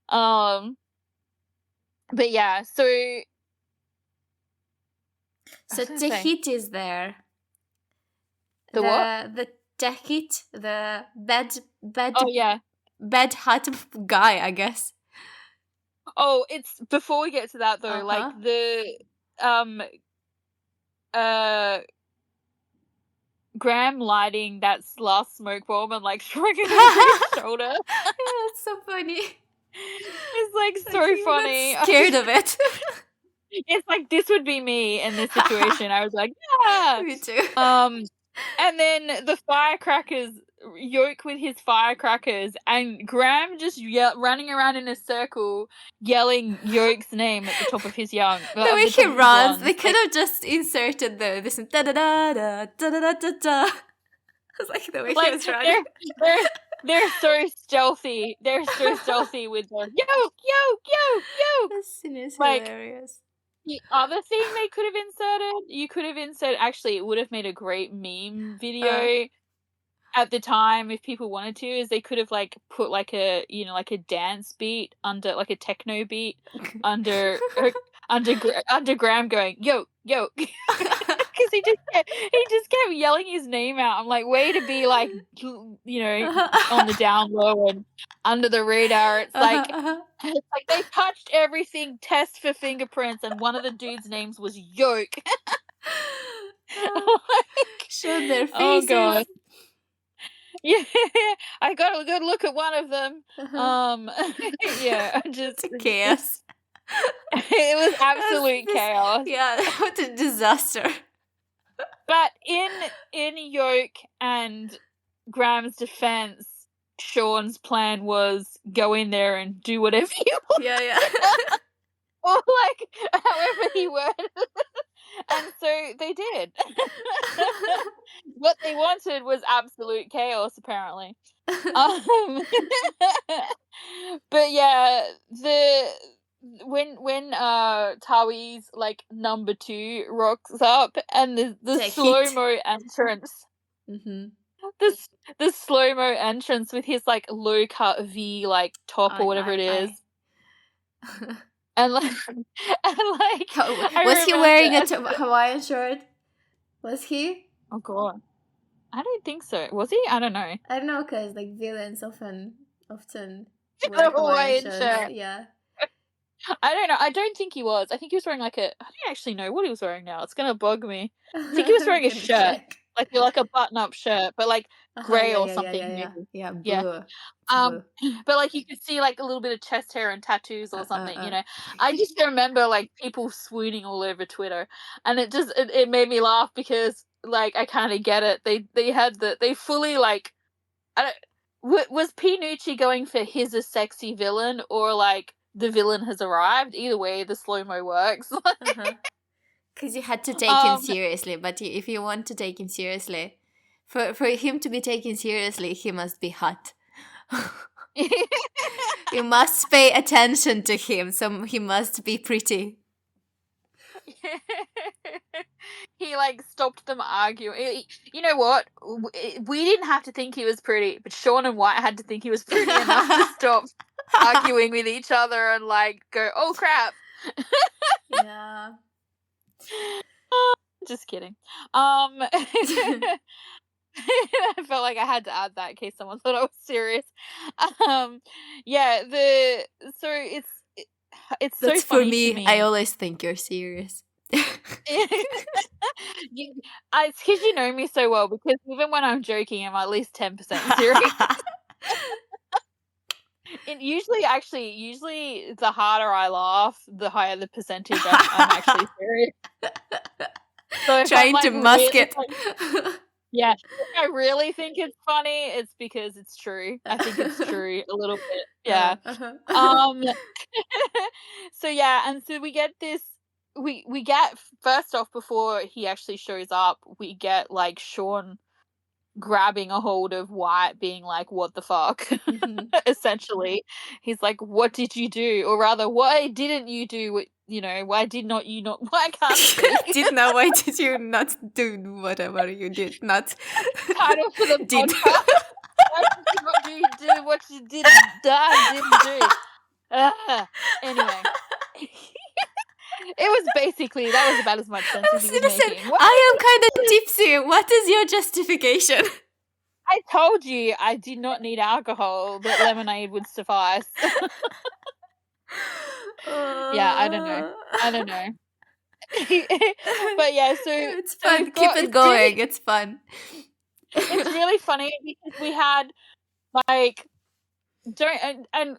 But yeah, so Tehit is there. The what? The Tehit, the bed. Oh yeah, bed hut guy, I guess. Oh, it's before we get to that though. Like the Graham lighting that last smoke bomb and like throwing it over his shoulder. Yeah, it's so funny. It's like so funny. Scared of it. It's like this would be me in this situation. I was like, yeah. Me too. And then the firecrackers yoke with his firecrackers, and Graham just running around in a circle, yelling Yoke's name at the top of his young. The way he runs, they could have just inserted this da da da da da da da da. It's like the way he was running. They're so stealthy. They're so stealthy with their yo. This scene is like, hilarious. The other thing they could have inserted, actually, it would have made a great meme video at the time if people wanted to, is they could have like put like a, like a dance beat under, like a techno beat under Graham going, yo. Because he just kept yelling his name out. I'm like, way to be like, on the down low and under the radar. It's like, it's like they touched everything, test for fingerprints, and one of the dudes' names was Yoke. Showed their faces. Oh god. Yeah, I got a good look at one of them. Yeah, just chaos. It was absolute chaos. Yeah, what a disaster. But in Yoke and Graham's defense, Sean's plan was go in there and do whatever you want. Yeah. Or like however he worded. And so they did. What they wanted was absolute chaos, apparently. But yeah, when Tawi's like number 2 rocks up and the slow-mo entrance. The slow-mo entrance with his like low cut V like top or whatever it is. And like was he wearing a Hawaiian shirt? Was he? Oh god, I don't think so. Was he? I don't know. I don't know, because like villains often wear Hawaiian shirt. Yeah. I don't know. I don't think he was. I think he was wearing like a. I don't actually know what he was wearing now. It's gonna bug me. I think he was wearing a shirt, like a button-up shirt, but like grey or something. Yeah. Blue. But like you could see like a little bit of chest hair and tattoos or something. I just remember like people swooning all over Twitter, and it made me laugh because like I kind of get it. They fully like. Was Pinucci going for his a sexy villain or like the villain has arrived? Either way, the slow-mo works. Because you had to take him seriously, but if you want to take him seriously, for him to be taken seriously, he must be hot. You must pay attention to him, so he must be pretty. He like stopped them arguing. You know what? We didn't have to think he was pretty, but Sean and White had to think he was pretty enough to stop arguing with each other and like go, "Oh crap!" Yeah. Just kidding. I felt like I had to add that in case someone thought I was serious. Yeah, so it's so That's funny for me. to me. I always think you're serious. It's because you know me so well, because even when I'm joking, I'm at least 10% serious. And usually the harder I laugh, the higher the percentage I'm actually serious. So Trying to mask it. Yeah, if I really think it's funny, it's because it's true. I think it's true a little bit. Yeah. So yeah, and so we get this. We get, first off, before he actually shows up, we get like Sean grabbing a hold of White, being like, "What the fuck?" Essentially, he's like, "What did you do?" Or rather, "Why didn't you do what? Why did not you not? Why can't speak?" Why did you not do whatever you did not Title for the did? podcast. Why did you not do what you didn't do? Anyway. It was basically, that was about as much sense as he was making. I am kind of tipsy. What is your justification? I told you I did not need alcohol, that lemonade would suffice. Yeah, I don't know. But yeah, so it's fun. Keep it going. It's fun. It's really funny because we had like,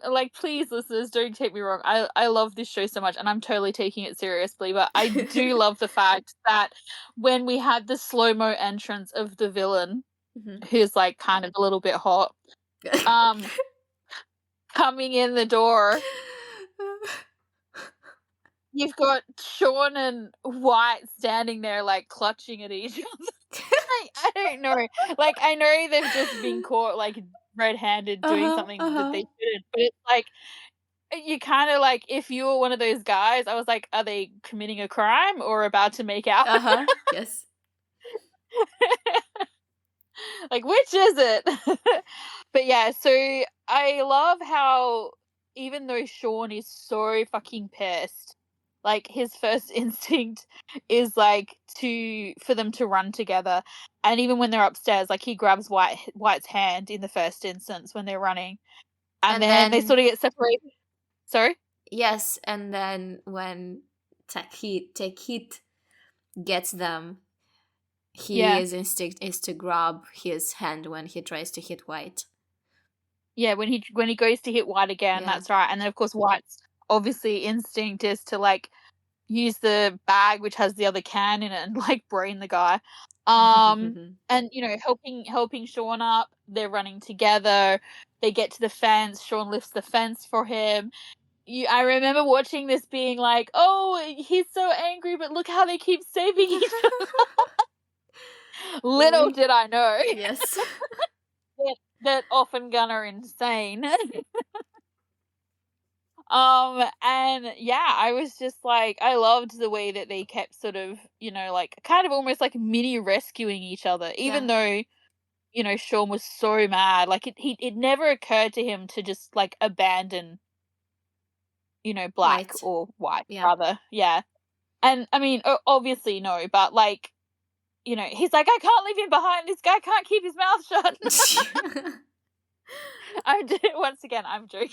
like, please, listeners, don't take me wrong. I love this show so much, and I'm totally taking it seriously. But I do love the fact that when we had the slow-mo entrance of the villain, who's like kind of a little bit hot, coming in the door, you've got Sean and White standing there like clutching at each other. I don't know. Like, I know they've just been caught like red-handed doing something that they shouldn't, but it's like, you kind of like, if you were one of those guys, I was like, are they committing a crime or about to make out? Yes. Like, which is it? But yeah, so I love how, even though Sean is so fucking pissed, like, his first instinct is like for them to run together. And even when they're upstairs, like, he grabs White's hand in the first instance when they're running, and then they sort of get separated. Sorry? Yes, and then when Take Heat gets them, his instinct is to grab his hand when he tries to hit White. Yeah, when he goes to hit White again, that's right. And then of course White's obviously instinct is to like use the bag which has the other can in it and like brain the guy. And helping Sean up. They're running together. They get to the fence. Sean lifts the fence for him. I remember watching this being like, oh, he's so angry, but look how they keep saving each other. Little did I know. Yes. that OffGun are insane. And yeah, I was just like, I loved the way that they kept sort of, like kind of almost like mini rescuing each other, even though, Sean was so mad. Like it never occurred to him to just like abandon, Black or White, rather. Yeah. And I mean, obviously no, but like, he's like, I can't leave him behind. This guy can't keep his mouth shut. Once again, I'm joking.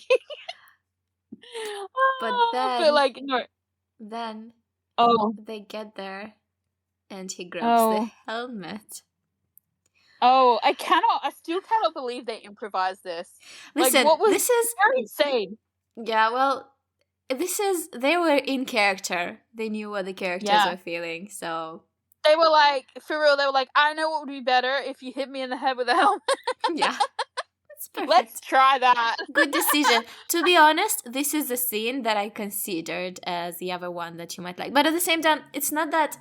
But like, no. Then they get there and he grabs the helmet. I still cannot believe they improvised this. Listen, like, this is very insane. Yeah, well, they were in character. They knew what the characters were feeling, so they were like, for real, they were like, I know what would be better if you hit me in the head with a helmet. Yeah. That's perfect. Let's try that. Good decision. To be honest, this is a scene that I considered as the other one that you might like. But at the same time, it's not that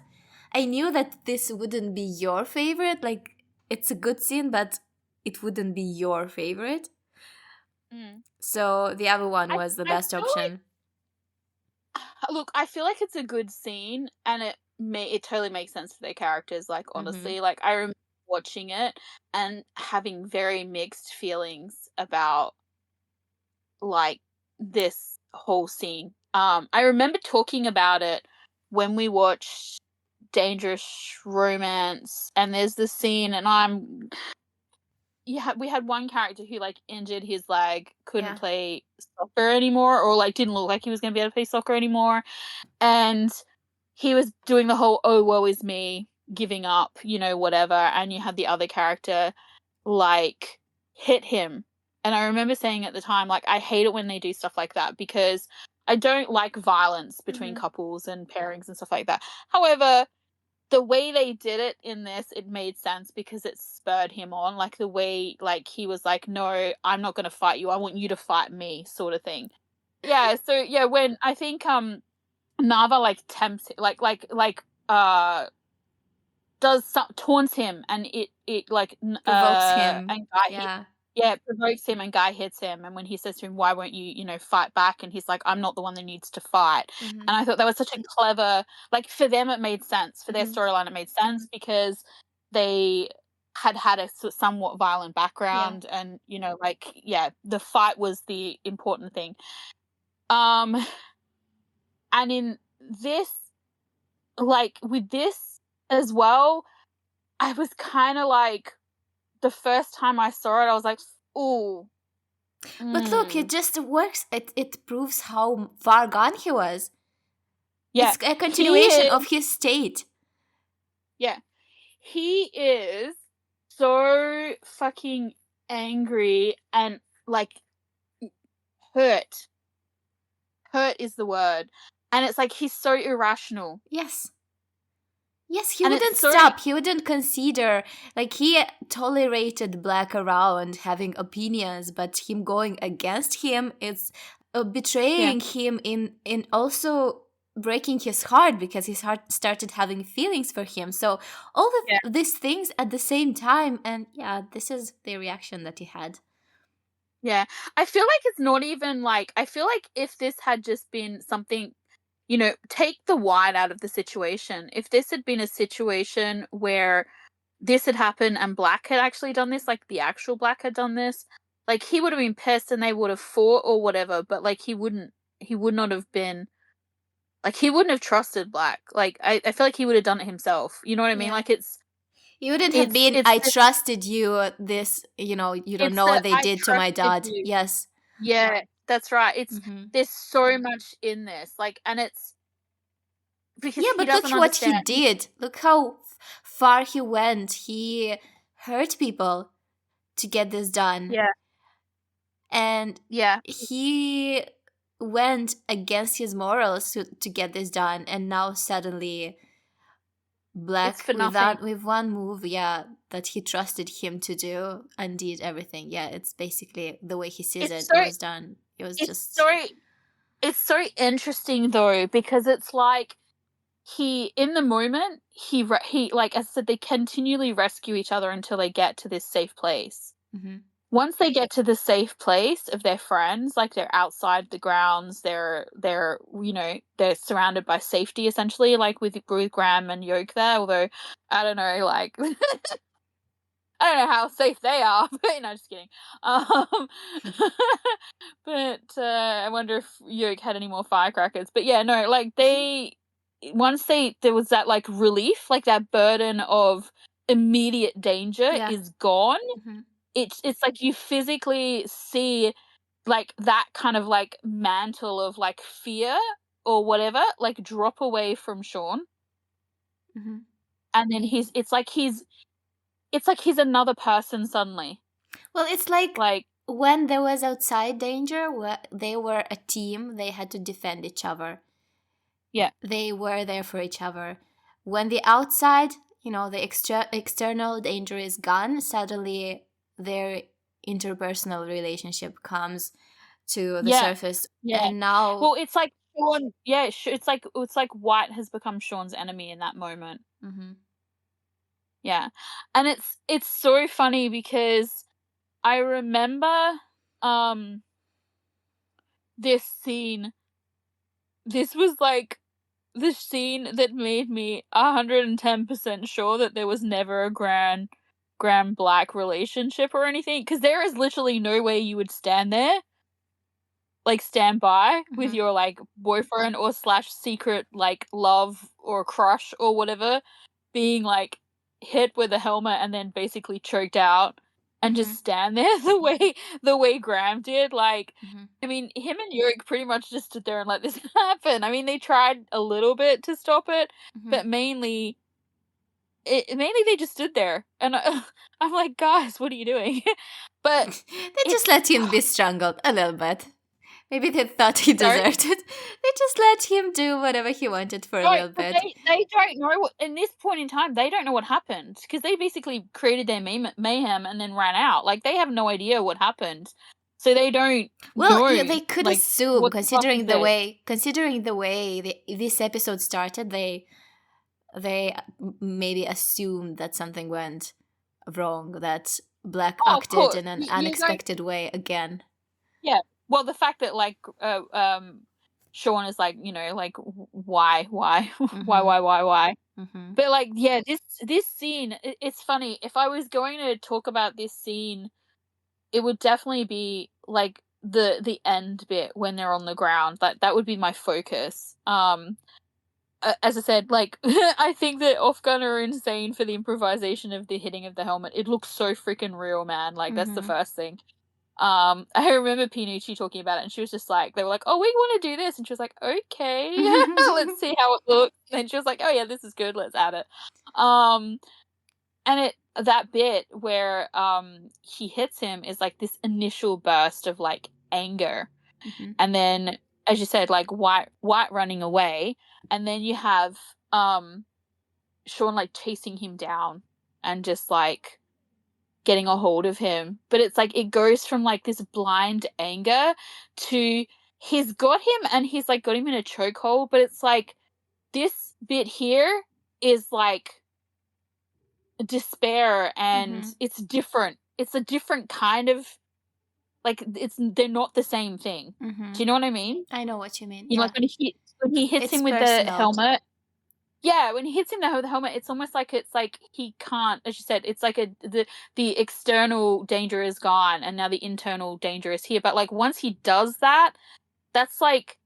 I knew that this wouldn't be your favorite. Like, it's a good scene, but it wouldn't be your favorite. Mm. So the other one was the I best feel option. look, I feel like it's a good scene, and it totally makes sense for their characters. Like Mm-hmm. honestly, like I remember watching it and having very mixed feelings about like this whole scene. I remember talking about it when we watched Dangerous Romance, and there's this scene, and we had one character who like injured his leg, couldn't Yeah. play soccer anymore, or like didn't look like he was going to be able to play soccer anymore, and he was doing the whole "oh woe is me," giving up, whatever, and you had the other character like hit him. And I remember saying at the time, like, I hate it when they do stuff like that because I don't like violence between Mm-hmm. couples and pairings and stuff like that. However, the way they did it in this, it made sense because it spurred him on. Like the way, like he was like, "No, I'm not going to fight you. I want you to fight me," sort of thing. Yeah. So yeah, when I think Nava like tempts, does taunts him, and it like Provokes him. and guy Yeah. yeah, it provokes him, and guy hits him, and when he says to him, "Why won't you, fight back?" and he's like, "I'm not the one that needs to fight." Mm-hmm. And I thought that was such a clever, like for them it made sense, for their Mm-hmm. storyline it made sense because they had a somewhat violent Yeah. background, and like yeah, the fight was the important thing. Um and in this, like with this as well, I was kind of like, the first time I saw it, I was like, "Ooh, But look, it mm." just works. It proves how far gone he was. Yeah, It's a he continuation is. of his state. Yeah, he is so fucking angry and like hurt. Hurt is the word, and it's like he's so irrational, Yes. Yes, he and it's wouldn't so stop. He wouldn't consider. Like, he tolerated Black around having opinions, but him going against him, it's yeah, betraying him in also breaking his heart because his heart started having feelings for him. So, all yeah, of these things at the same time, and yeah, this is the reaction that he had. yeah. I feel like it's not even like, I feel like if this had just been something, take the white out of the situation. If this had been a situation where this had happened and Black had actually done this, like the actual Black had done this, like he would have been pissed and they would have fought or whatever, but like he would not have been, like he wouldn't have trusted Black. Like I feel like he would have done it himself. You know what I mean? Yeah. Like You wouldn't have been, it's I trusted you, this, you don't it's know the what they "I did to my trusted dad. you." Yes. Yeah, that's right. Hmm. There's so much in this. Like, and it's because Yeah, he but look doesn't what he understand. did. Look how far he went. He hurt people to get this done. Yeah, And yeah. he went against his morals to get this done. And now suddenly It's Black, for nothing. with one move, yeah, that he trusted him to do, undid everything. Yeah, it's basically the way he sees It's it. so It was done. It was it's just. so it's so interesting though because it's like he in the moment he like as I said, they continually rescue each other until they get to this safe place. Mhm. Once they get to the safe place of their friends, like they're outside the grounds, they're they're surrounded by safety essentially, like with Graham and Yoke there. Although I don't know, like I don't know how safe they are, but no, just kidding. Um, but I wonder if Yoke had any more firecrackers. But yeah, no, like once there was that like relief, like that burden of immediate danger Yeah. is gone. Mhm. It's like you physically see like that kind of like mantle of like fear or whatever like drop away from Sean, Mhm. and then it's like he's another person suddenly. Well, it's like Like when there was outside danger, where they were a team, they had to defend each other. yeah, They were there for each other. When the outside, the external danger is gone, suddenly their interpersonal relationship comes to the yeah, surface. yeah. And now, Well, it's like Sean. Yeah, it's like White has become Sean's enemy in that moment. mhm. Yeah, and it's so funny because I remember. this scene, this was like the scene that made me 110% sure that there was never a grand black relationship or anything, because there is literally no way you would stand there, like stand by with your like boyfriend or slash secret like love or crush or whatever being like hit with a helmet and then basically choked out and just stand there the way Graham did. Like, I mean, him and Yurik pretty much just stood there and let this happen. I mean, they tried a little bit to stop it, but mainly they just stood there, and I'm like, guys, what are you doing? But They just let him be strangled a little bit. Maybe they thought he sorry? deserved it. They just let him do whatever he wanted for a No, little but bit. they don't know what, in this point in time, they don't know what happened, because they basically created their mayhem and then ran out. Like, they have no idea what happened, so they don't Well, know, yeah, they could like, assume, what the fuck is considering the it. way this episode started, they maybe assumed that something went wrong, that Black Oh, of acted course, in an you don't. unexpected way again. Yeah, well, the fact that, like, Sean is like, like, why, why, why? But, like, yeah, this scene, it's funny. If I was going to talk about this scene, it would definitely be, like, the end bit when they're on the ground. That would be my focus. As I said, like, I think that OffGun are insane for the improvisation of the hitting of the helmet. It looks so freaking real, man. Like, that's the first thing. I remember Pinucci talking about it, and she was just like, they were like, "Oh, we want to do this," and she was like, "Okay, let's see how it looks." And she was like, "Oh yeah, this is good. Let's add it." Um, and that bit where he hits him is like this initial burst of like anger, and then, as you said, like white running away, and then you have Sean like chasing him down and just like getting a hold of him. But it's like it goes from like this blind anger to he's got him and he's like got him in a chokehold, but it's like this bit here is like despair, and it's different. It's a different kind of, like, they're not the same thing. Do you know what I mean? I know what you mean. You know, Yeah, like when he hits it's him with the personal. helmet. Yeah, when he hits him with the helmet, it's almost like he can't, as you said, it's like the external danger is gone and now the internal danger is here. But like once he does that, that's like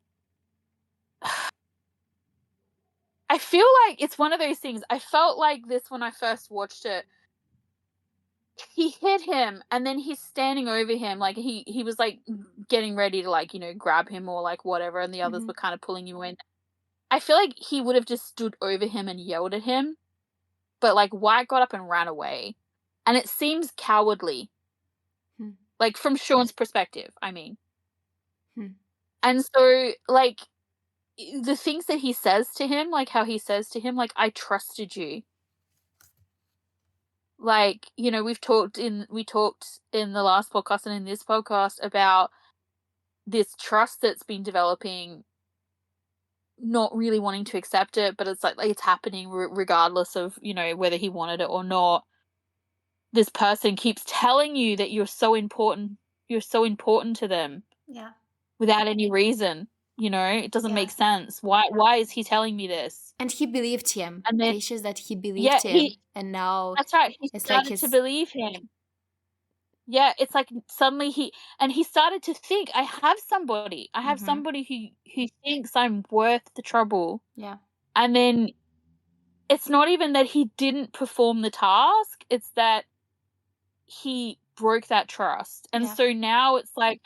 I feel like it's one of those things. I felt like this when I first watched it. He hit him and then he's standing over him, like he was like getting ready to like, grab him or like whatever, and the others were kind of pulling you in. I feel like he would have just stood over him and yelled at him. But like White got up and ran away, and it seems cowardly, like from Sean's perspective, I mean. And so like the things that he says to him, like how he says to him, like, I trusted you. Like, we talked in the last podcast and in this podcast about this trust that's been developing, not really wanting to accept it, but it's like it's happening regardless of, whether he wanted it or not. This person keeps telling you that you're so important to them. Yeah. Without any reason. It doesn't make sense. Why is he telling me this? And he believed him. And then, The issue is that he yeah, believed him, and now that's right. He it's like started to his. believe him. Yeah, it's like suddenly he started to think, I have somebody. I have somebody who thinks I'm worth the trouble. Yeah. And then it's not even that he didn't perform the task, it's that he broke that trust. And so now it's like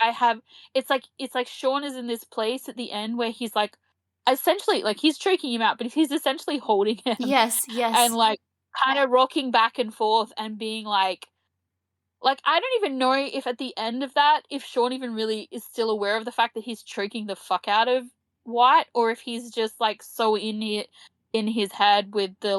it's like Sean is in this place at the end where he's like essentially, like, he's choking him out, but he's essentially holding him. Yes, And like kind of rocking back and forth and being like I don't even know if at the end of that, if Sean even really is still aware of the fact that he's choking the fuck out of White, or if he's just like so in his head with the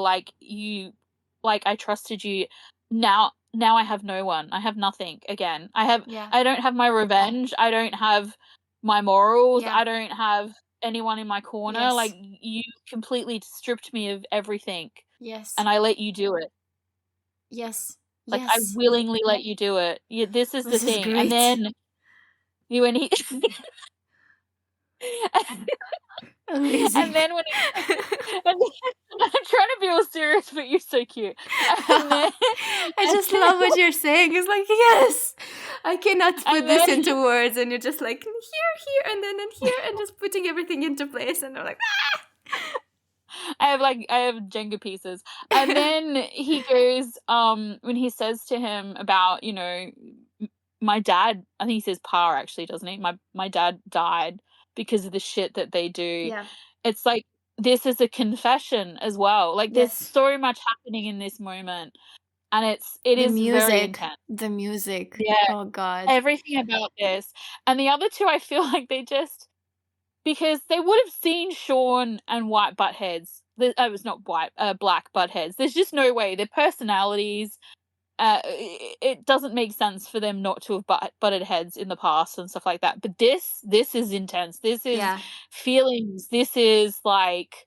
I trusted you. Now I have no one. I have nothing again. I don't have my revenge. I don't have my morals. I don't have anyone in my corner. Like, you completely stripped me of everything. Yes. And I let you do it. Yes. Like, I willingly let you do it. This is the thing. Great. And then when he Amazing. and then when and I'm trying to be all serious, but you're so cute. And then I just love what you're saying. It's like, yes, I cannot put and this then into words, and you're just like here, and then and here, and just putting everything into place, and I'm like, I have Jenga pieces. And then he goes, when he says to him about, my dad, I think he says pa actually, doesn't he? My dad died because of the shit that they do. yeah, It's like this is a confession as well. Like there's yes, so much happening in this moment, and it is very intense. the music. Yeah, Oh God. everything about this. And the other two, I feel like they just because they would have seen Sean and white butt heads. It was not white, black butt heads. There's just no way. Their personalities, it doesn't make sense for them not to have butted heads in the past and stuff like that. But this is intense. This is Yeah, feelings. This is like,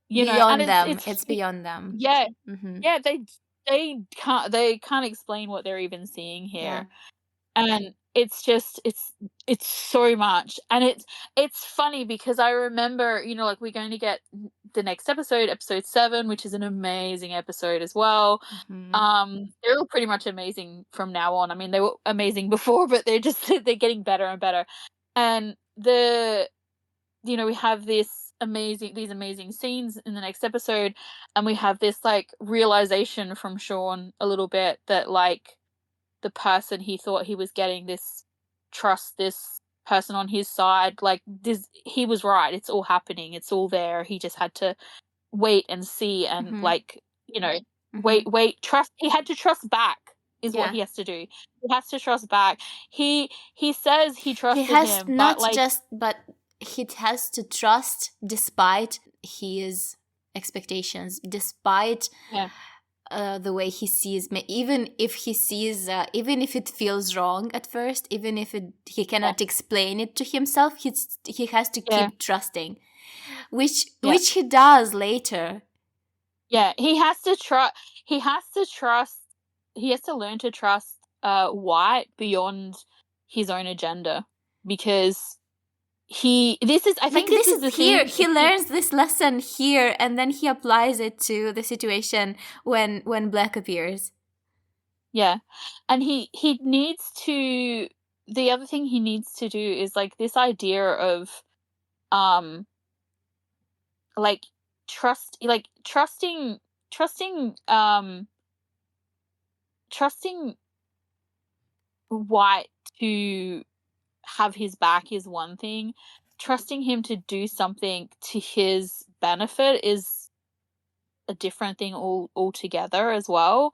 and beyond them. it's It's beyond them. yeah, Mm-hmm. yeah. They can't explain what they're even seeing Yeah. here. And it's just it's so much. And it's funny because I remember, like, we're going to get the next episode 7, which is an amazing episode as well. Mm-hmm. They're all pretty much amazing from now on. I mean, they were amazing before, but they're getting better and better. And we have these amazing scenes in the next episode, and we have this like realization from Sean a little bit that like the person he thought he was getting, this person on his side, like this, he was right. It's all happening. It's all there. He just had to wait and see, and Mm-hmm. like, Mm-hmm. trust. He had to trust back is what Yeah. he has to do. He has to trust back. He says he He trusted has him, but not like, just, but he has to trust despite his expectations, despite yeah, the way he sees me, even if he sees, even if it feels wrong at first, even if he yeah, cannot explain it to himself, he has to yeah, keep trusting, which yeah, he does later. yeah. He has to trust. He has to trust. He has to learn to trust White beyond his own agenda, because I Like, think this this is is the here, thing. he learns this lesson here, and then he applies it to the situation when Black appears. Yeah. And he needs to the other thing he needs to do is like this idea of um like trusting trusting White to have his back is one thing. Trusting him to do something to his benefit is a different thing altogether as well.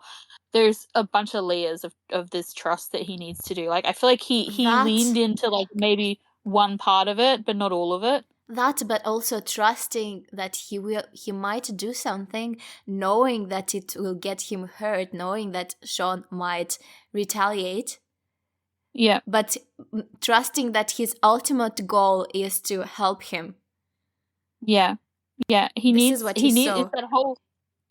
There's a bunch of layers of this trust that he needs to do. Like, I feel like he That leaned into like maybe one part of it, but not all of it. but also trusting that he might do something, knowing that it will get him hurt, knowing that Sean might retaliate, Yeah, but trusting that his ultimate goal is to help him. yeah, yeah. This is what he It's saw. that whole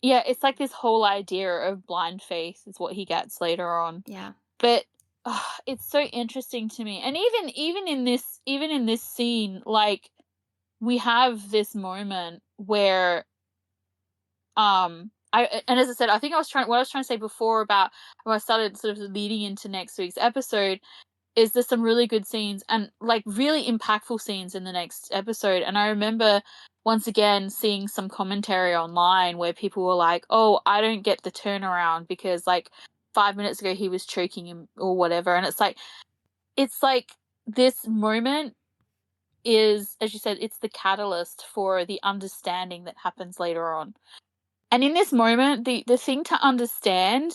yeah. It's like this whole idea of blind faith is what he gets later on. Yeah. But it's so interesting to me. And even in this scene, like, we have this moment where and as I said, I think what I was trying to say before about when I started sort of leading into next week's episode is there's some really good scenes and like really impactful scenes in the next episode. And I remember once again seeing some commentary online where people were like, "Oh, I don't get the turnaround because like 5 minutes ago he was choking him or whatever." And it's like this moment is, as you said, it's the catalyst for the understanding that happens later on. And in this moment, the thing to understand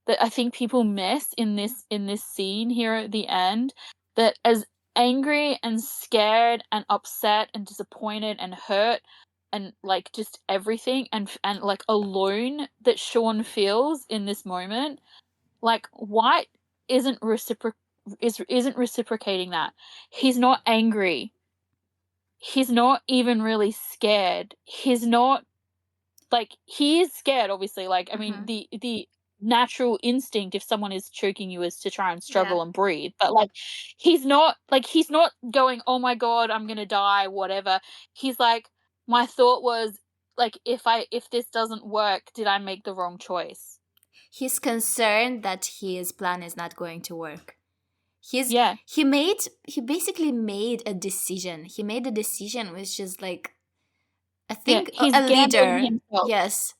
that I think people miss in this scene here at the end, that as angry and scared and upset and disappointed and hurt and like just everything and like alone that Sean feels in this moment, like White isn't isn't reciprocating that. He's not angry. He's not even really scared. He's not like, he is scared, obviously. Like, I mean, Mm-hmm. the natural instinct if someone is choking you is to try and struggle and breathe. But he's not going, oh my god, I'm gonna die, whatever. He's like, my thought was if this doesn't work, did I make the wrong choice? He's concerned that his plan is not going to work. He basically made a decision. He made a decision which is like, I think, he's a leader. Himself. Yes.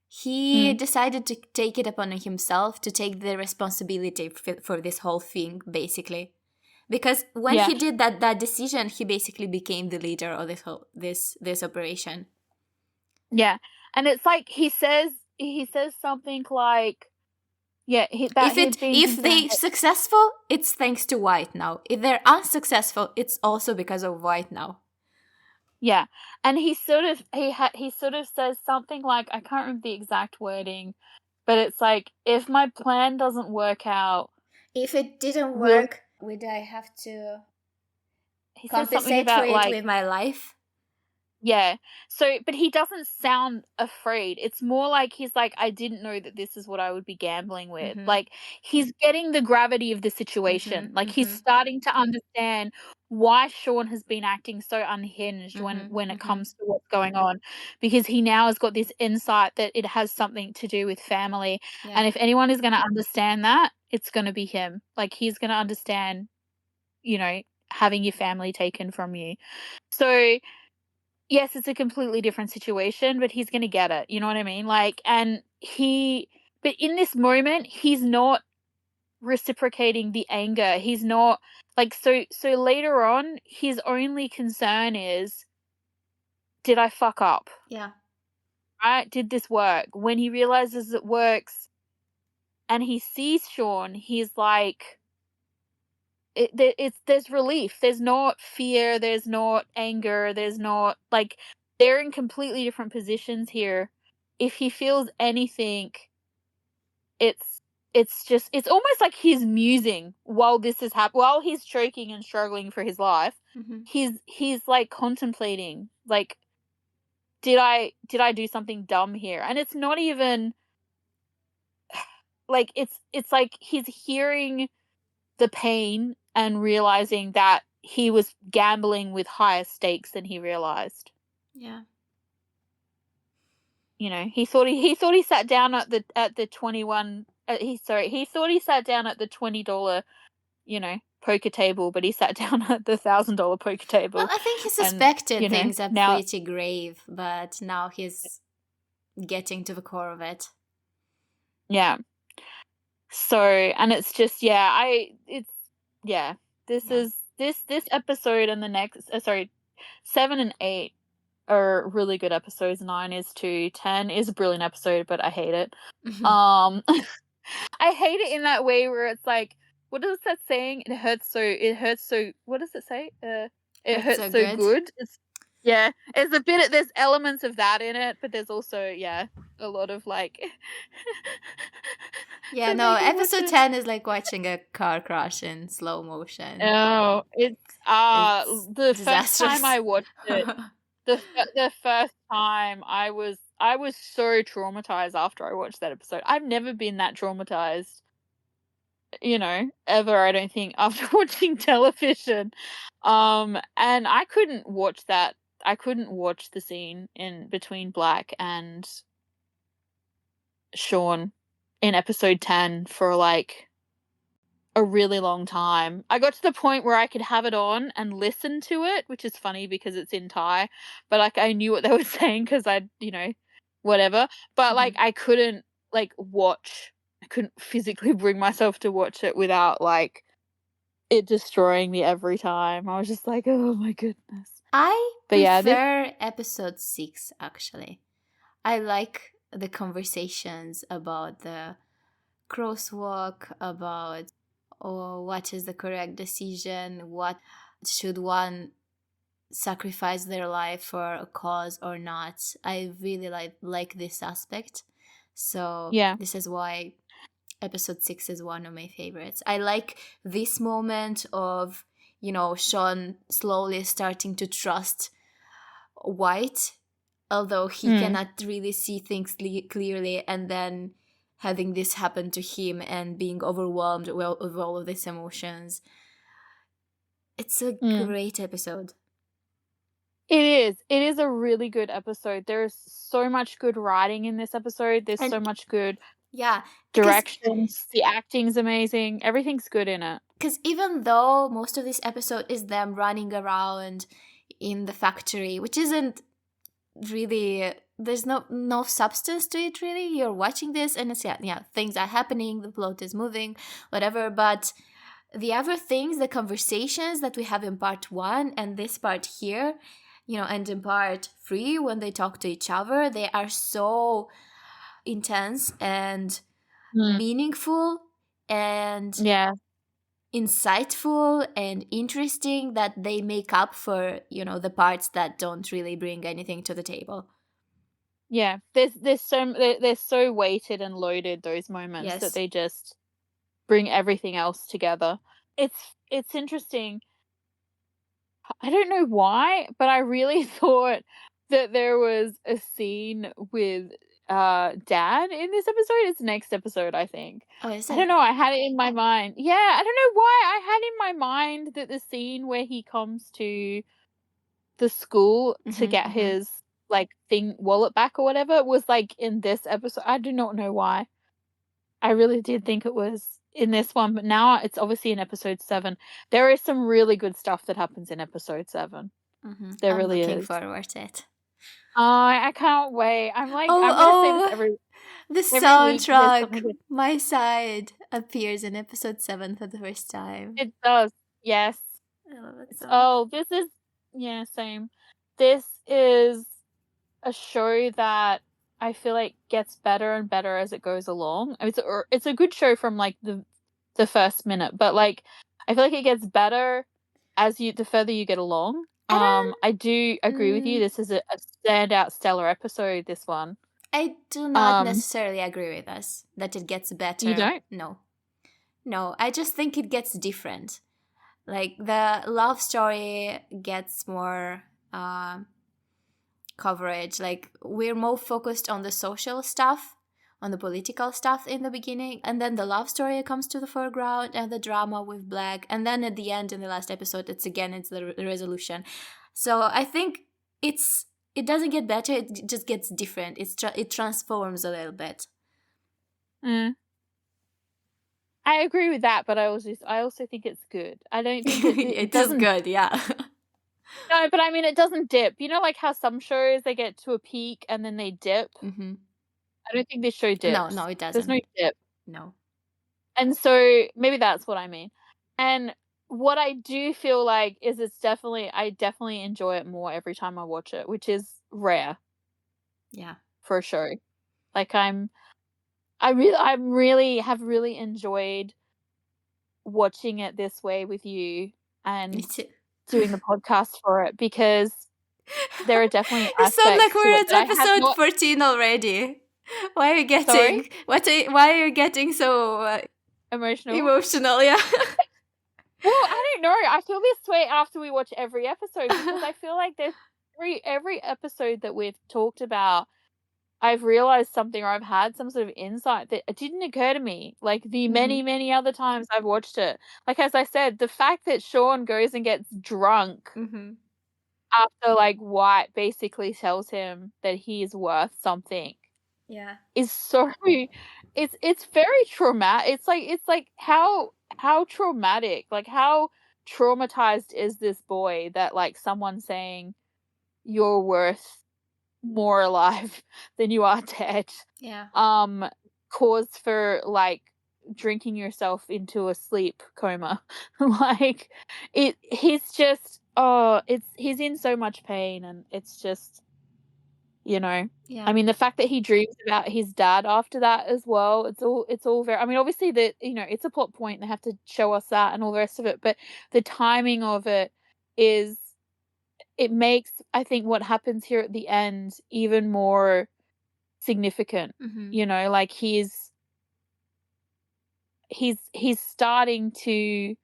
He decided to take it upon himself to take the responsibility for this whole thing, basically. Because when he did that decision, he basically became the leader of this operation. Yeah. And it's like he says something like, if they're successful, it's thanks to White now. If they're unsuccessful, it's also because of White now. Yeah, and he sort of says something like, I can't remember the exact wording, but it's like, if my plan doesn't work out, if it didn't work, would I have to compensate for it with my life? Yeah. So, but he doesn't sound afraid. It's more like he's like, I didn't know that this is what I would be gambling with. Mm-hmm. Like, he's getting the gravity of the situation. Mm-hmm. Like, he's starting to understand why Sean has been acting so unhinged when it comes to what's going on, because he now has got this insight that it has something to do with family. Yeah. And if anyone is going to understand that, it's going to be him. Like, he's going to understand, having your family taken from you. So, yes, it's a completely different situation, but he's going to get it. You know what I mean? But in this moment, he's not reciprocating the anger. He's not so later on, his only concern is, did I fuck up? Yeah. Right? Did this work? When he realizes it works and he sees Sean, he's like, there's relief. There's not fear. There's not anger. There's not they're in completely different positions here. If he feels anything, it's almost like he's musing while this is happening. While he's choking and struggling for his life, he's like contemplating, like, did I do something dumb here? And it's not even like it's like he's hearing the pain and realizing that he was gambling with higher stakes than he realized. Yeah. He thought he sat down at the 21 he thought he sat down at the $20, poker table, but he sat down at the $1,000 poker table. Well, I think he suspected things are pretty grave, but now he's getting to the core of it. Yeah. So, and it's just, this episode and the next, 7 and 8 are really good episodes. 9 is too. 10 is a brilliant episode, but I hate it. I hate it in that way where it's like, what is that saying? It hurts so, what does it say? It hurts so good. There's elements of that in it, but there's also, a lot of yeah, no, episode 10 is like watching a car crash in slow motion. Oh, it's the disastrous. First time I watched it, the first time I was so traumatized after I watched that episode. I've never been that traumatized, ever, I don't think, after watching television. And I couldn't watch that. I couldn't watch the scene in between Black and Sean in episode 10 for a really long time. I got to the point where I could have it on and listen to it, which is funny because it's in Thai, but I knew what they were saying because I'd, whatever. But I couldn't watch. I couldn't physically bring myself to watch it without it destroying me every time. I was just like, oh my goodness. I prefer episode 6 actually. I like the conversations about the crosswalk, about what is the correct decision, what should one sacrifice their life for a cause or not. I really like this aspect. So this is why episode 6 is one of my favorites. I like this moment of, Sean slowly starting to trust White, although he cannot really see things clearly, and then having this happen to him and being overwhelmed with all of these emotions. It's a great episode. It is. It is a really good episode. There's so much good writing in this episode. There's so much good directions. The acting's amazing. Everything's good in it. Because even though most of this episode is them running around in the factory, which isn't really, there's no substance to it really. You're watching this and it's things are happening, the plot is moving, whatever, but the other things, the conversations that we have in part 1 and this part here, and in part 3 when they talk to each other, they are so intense and meaningful and insightful and interesting that they make up for the parts that don't really bring anything to the table. Yeah, they're so weighted and loaded, those moments, that they just bring everything else together. It's interesting. I don't know why, but I really thought that there was a scene with Dad in this episode. It's the next episode, I think. Oh, is it? I don't know. I had it in my mind. Yeah, I don't know why. I had in my mind that the scene where he comes to the school to get his wallet back or whatever was in this episode. I do not know why. I really did think it was in this one, but now it's obviously in episode 7. There is some really good stuff that happens in episode 7. There really is. I'm looking forward to it. I can't wait. I'm gonna say this the soundtrack, My Side, appears in episode 7 for the first time. It does, yes. I love it. This is same. This is a show that I feel like gets better and better as it goes along. It's a good show from the first minute, but I feel like it gets better as the further you get along. I do agree with you. This is a standout stellar episode, this one. I do not necessarily agree with us that it gets better. You don't? No, I just think it gets different. The love story gets more coverage. We're more focused on the social stuff, on the political stuff in the beginning, and then the love story comes to the foreground and the drama with Black, and then at the end, in the last episode, it's the resolution. So I think it doesn't get better, it just gets different. It transforms a little bit. I agree with that, but I also think it's good. I don't think it doesn't good, yeah. No, but I mean, it doesn't dip. You know, how some shows, they get to a peak and then they dip? I don't think this show dips. No, it doesn't. There's no dip. No. And so, maybe that's what I mean. And what I do feel like is I definitely enjoy it more every time I watch it, which is rare. Yeah. For a show. I really have enjoyed watching it this way with you and doing the podcast for it, because there are definitely aspects. It sounds like we're at episode 14 already. Why are you getting? Why are you getting so emotional? Yeah. Well, I don't know. I feel this way after we watch every episode, because I feel like there's every episode that we've talked about, I've realized something, or I've had some sort of insight that it didn't occur to me the many, many other times I've watched it. As I said, the fact that Sean goes and gets drunk after White basically tells him that he is worth something. Yeah. Is so it's very traumatic. It's how traumatic, how traumatized is this boy that someone saying you're worth more alive than you are dead. Yeah. Cause for drinking yourself into a sleep coma. He's just he's in so much pain, and it's just Yeah. I mean, the fact that he dreams about his dad after that as well, it's all very, I mean, obviously it's a plot point, they have to show us that and all the rest of it, but the timing of it makes, I think, what happens here at the end even more significant. He's starting to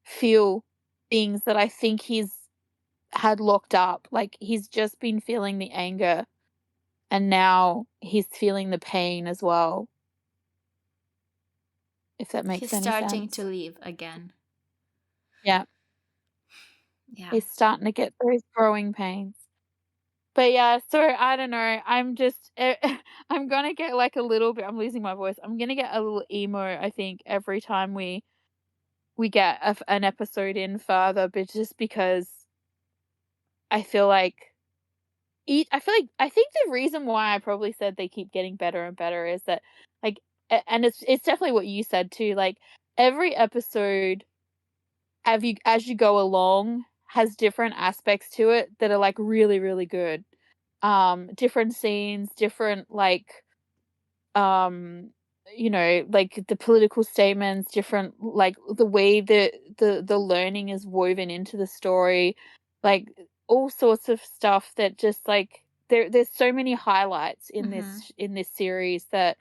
feel things that I think he's had locked up. He's just been feeling the anger, and now he's feeling the pain as well. if that makes He's any starting sense. to leave again. Yeah. Yeah. He's starting to get those growing pains. But yeah, so I don't know. I'm just, I'm gonna get like a little bit. I'm losing my voice. I'm gonna get a little emo. I think every time we get an episode in further, but just because I feel like I think the reason why I probably said they keep getting better and better is that like, and it's definitely what you said too. Like every episode, as you go along, has different aspects to it that are like really really good. Different scenes, different like like the political statements, different like the way the learning is woven into the story, like all sorts of stuff that just like there's so many highlights in this series that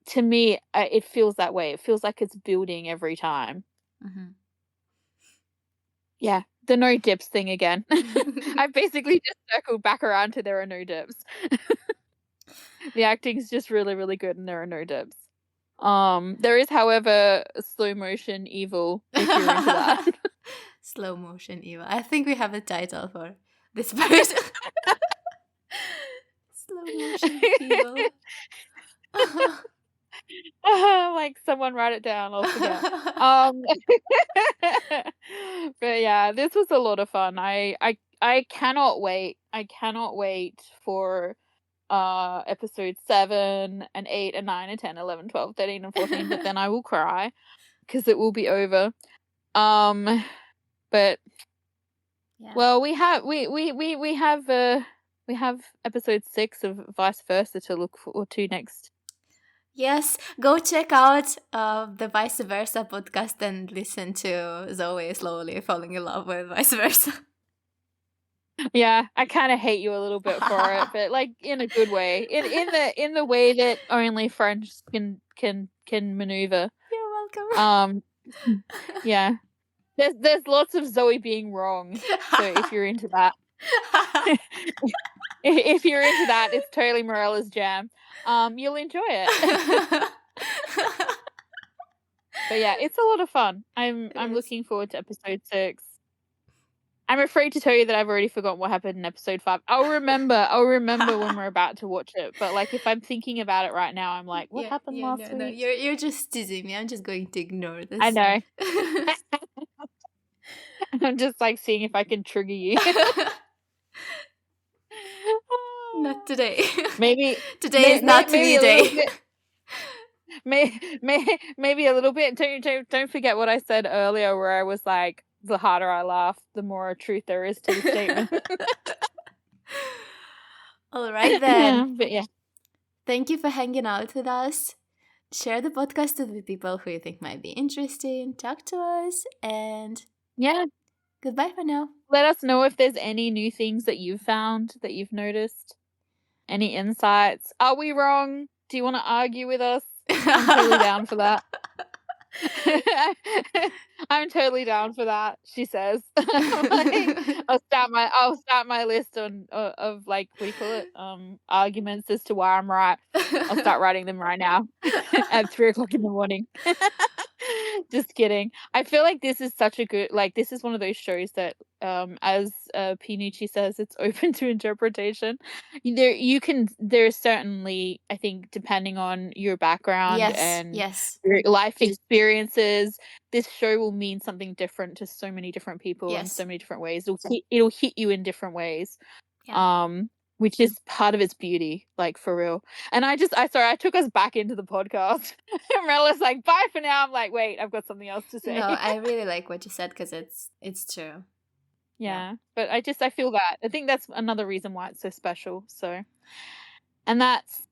to me it feels that way. It feels like it's building every time. Yeah, the no dips thing again. I've basically just circled back around to there are no dips. The acting's just really, really good and there are no dips. There is, however, slow motion evil, if you're into that. Slow motion evil. I think we have a title for this person. Slow motion evil. Like someone write it down, I'll forget. But yeah, this was a lot of fun. I cannot wait. I cannot wait for episode 7 and 8 and 9 and 10, 11, 12, 13 and 14, but then I will cry because it will be over. But yeah. Well, we have episode 6 of Vice Versa to look forward to next. Yes, go check out the Vice Versa podcast and listen to Zoe slowly falling in love with Vice Versa. Yeah, I kind of hate you a little bit for it, but like in a good way. In the way that only friends can maneuver. You're welcome. Yeah. There's lots of Zoe being wrong. So if you're into that. If you're into that, it's totally Morella's jam. You'll enjoy it. But yeah, it's a lot of fun. I'm looking forward to episode 6. I'm afraid to tell you that I've already forgotten what happened in episode 5. I'll remember when we're about to watch it. But like if I'm thinking about it right now, I'm like, what happened last week? No, you're just teasing me. I'm just going to ignore this. I know. I'm just like seeing if I can trigger you. Not today. Maybe today is not me day. Maybe a little bit. Don't forget what I said earlier, where I was like, the harder I laugh, the more truth there is to the statement. All right then. But yeah, thank you for hanging out with us. Share the podcast with the people who you think might be interesting. Talk to us, and yeah, goodbye for now. Let us know if there's any new things that you've found, that you've noticed. Any insights? Are we wrong? Do you want to argue with us? I'm totally down for that. I'm totally down for that, she says. I'll start my list of like, what do you call it? Arguments as to why I'm right. I'll start writing them right now at 3:00 in the morning. Just kidding. I feel like this is such a good, like, this is one of those shows that, as Pinucci says, it's open to interpretation. There's certainly, I think, depending on your background and your life experiences, this show will mean something different to so many different people in so many different ways. It'll hit you in different ways. Which is part of its beauty, like, for real. And I took us back into the podcast. And Rella's like, bye for now. I'm like, wait, I've got something else to say. No, I really like what you said because it's true. Yeah, but I feel that. I think that's another reason why it's so special. So, and that's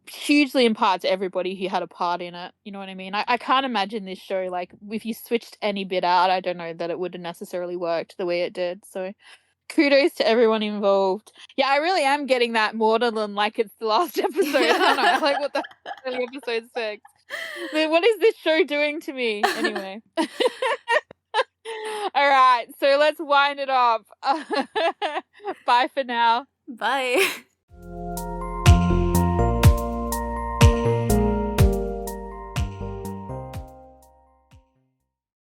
hugely in part to everybody who had a part in it. You know what I mean? I can't imagine this show, like, if you switched any bit out, I don't know that it would have necessarily worked the way it did. So kudos to everyone involved. Yeah, I really am getting that more than like it's the last episode. I don't know. Like, what the episode 6? What is this show doing to me? Anyway. All right, so let's wind it up. Bye for now. Bye.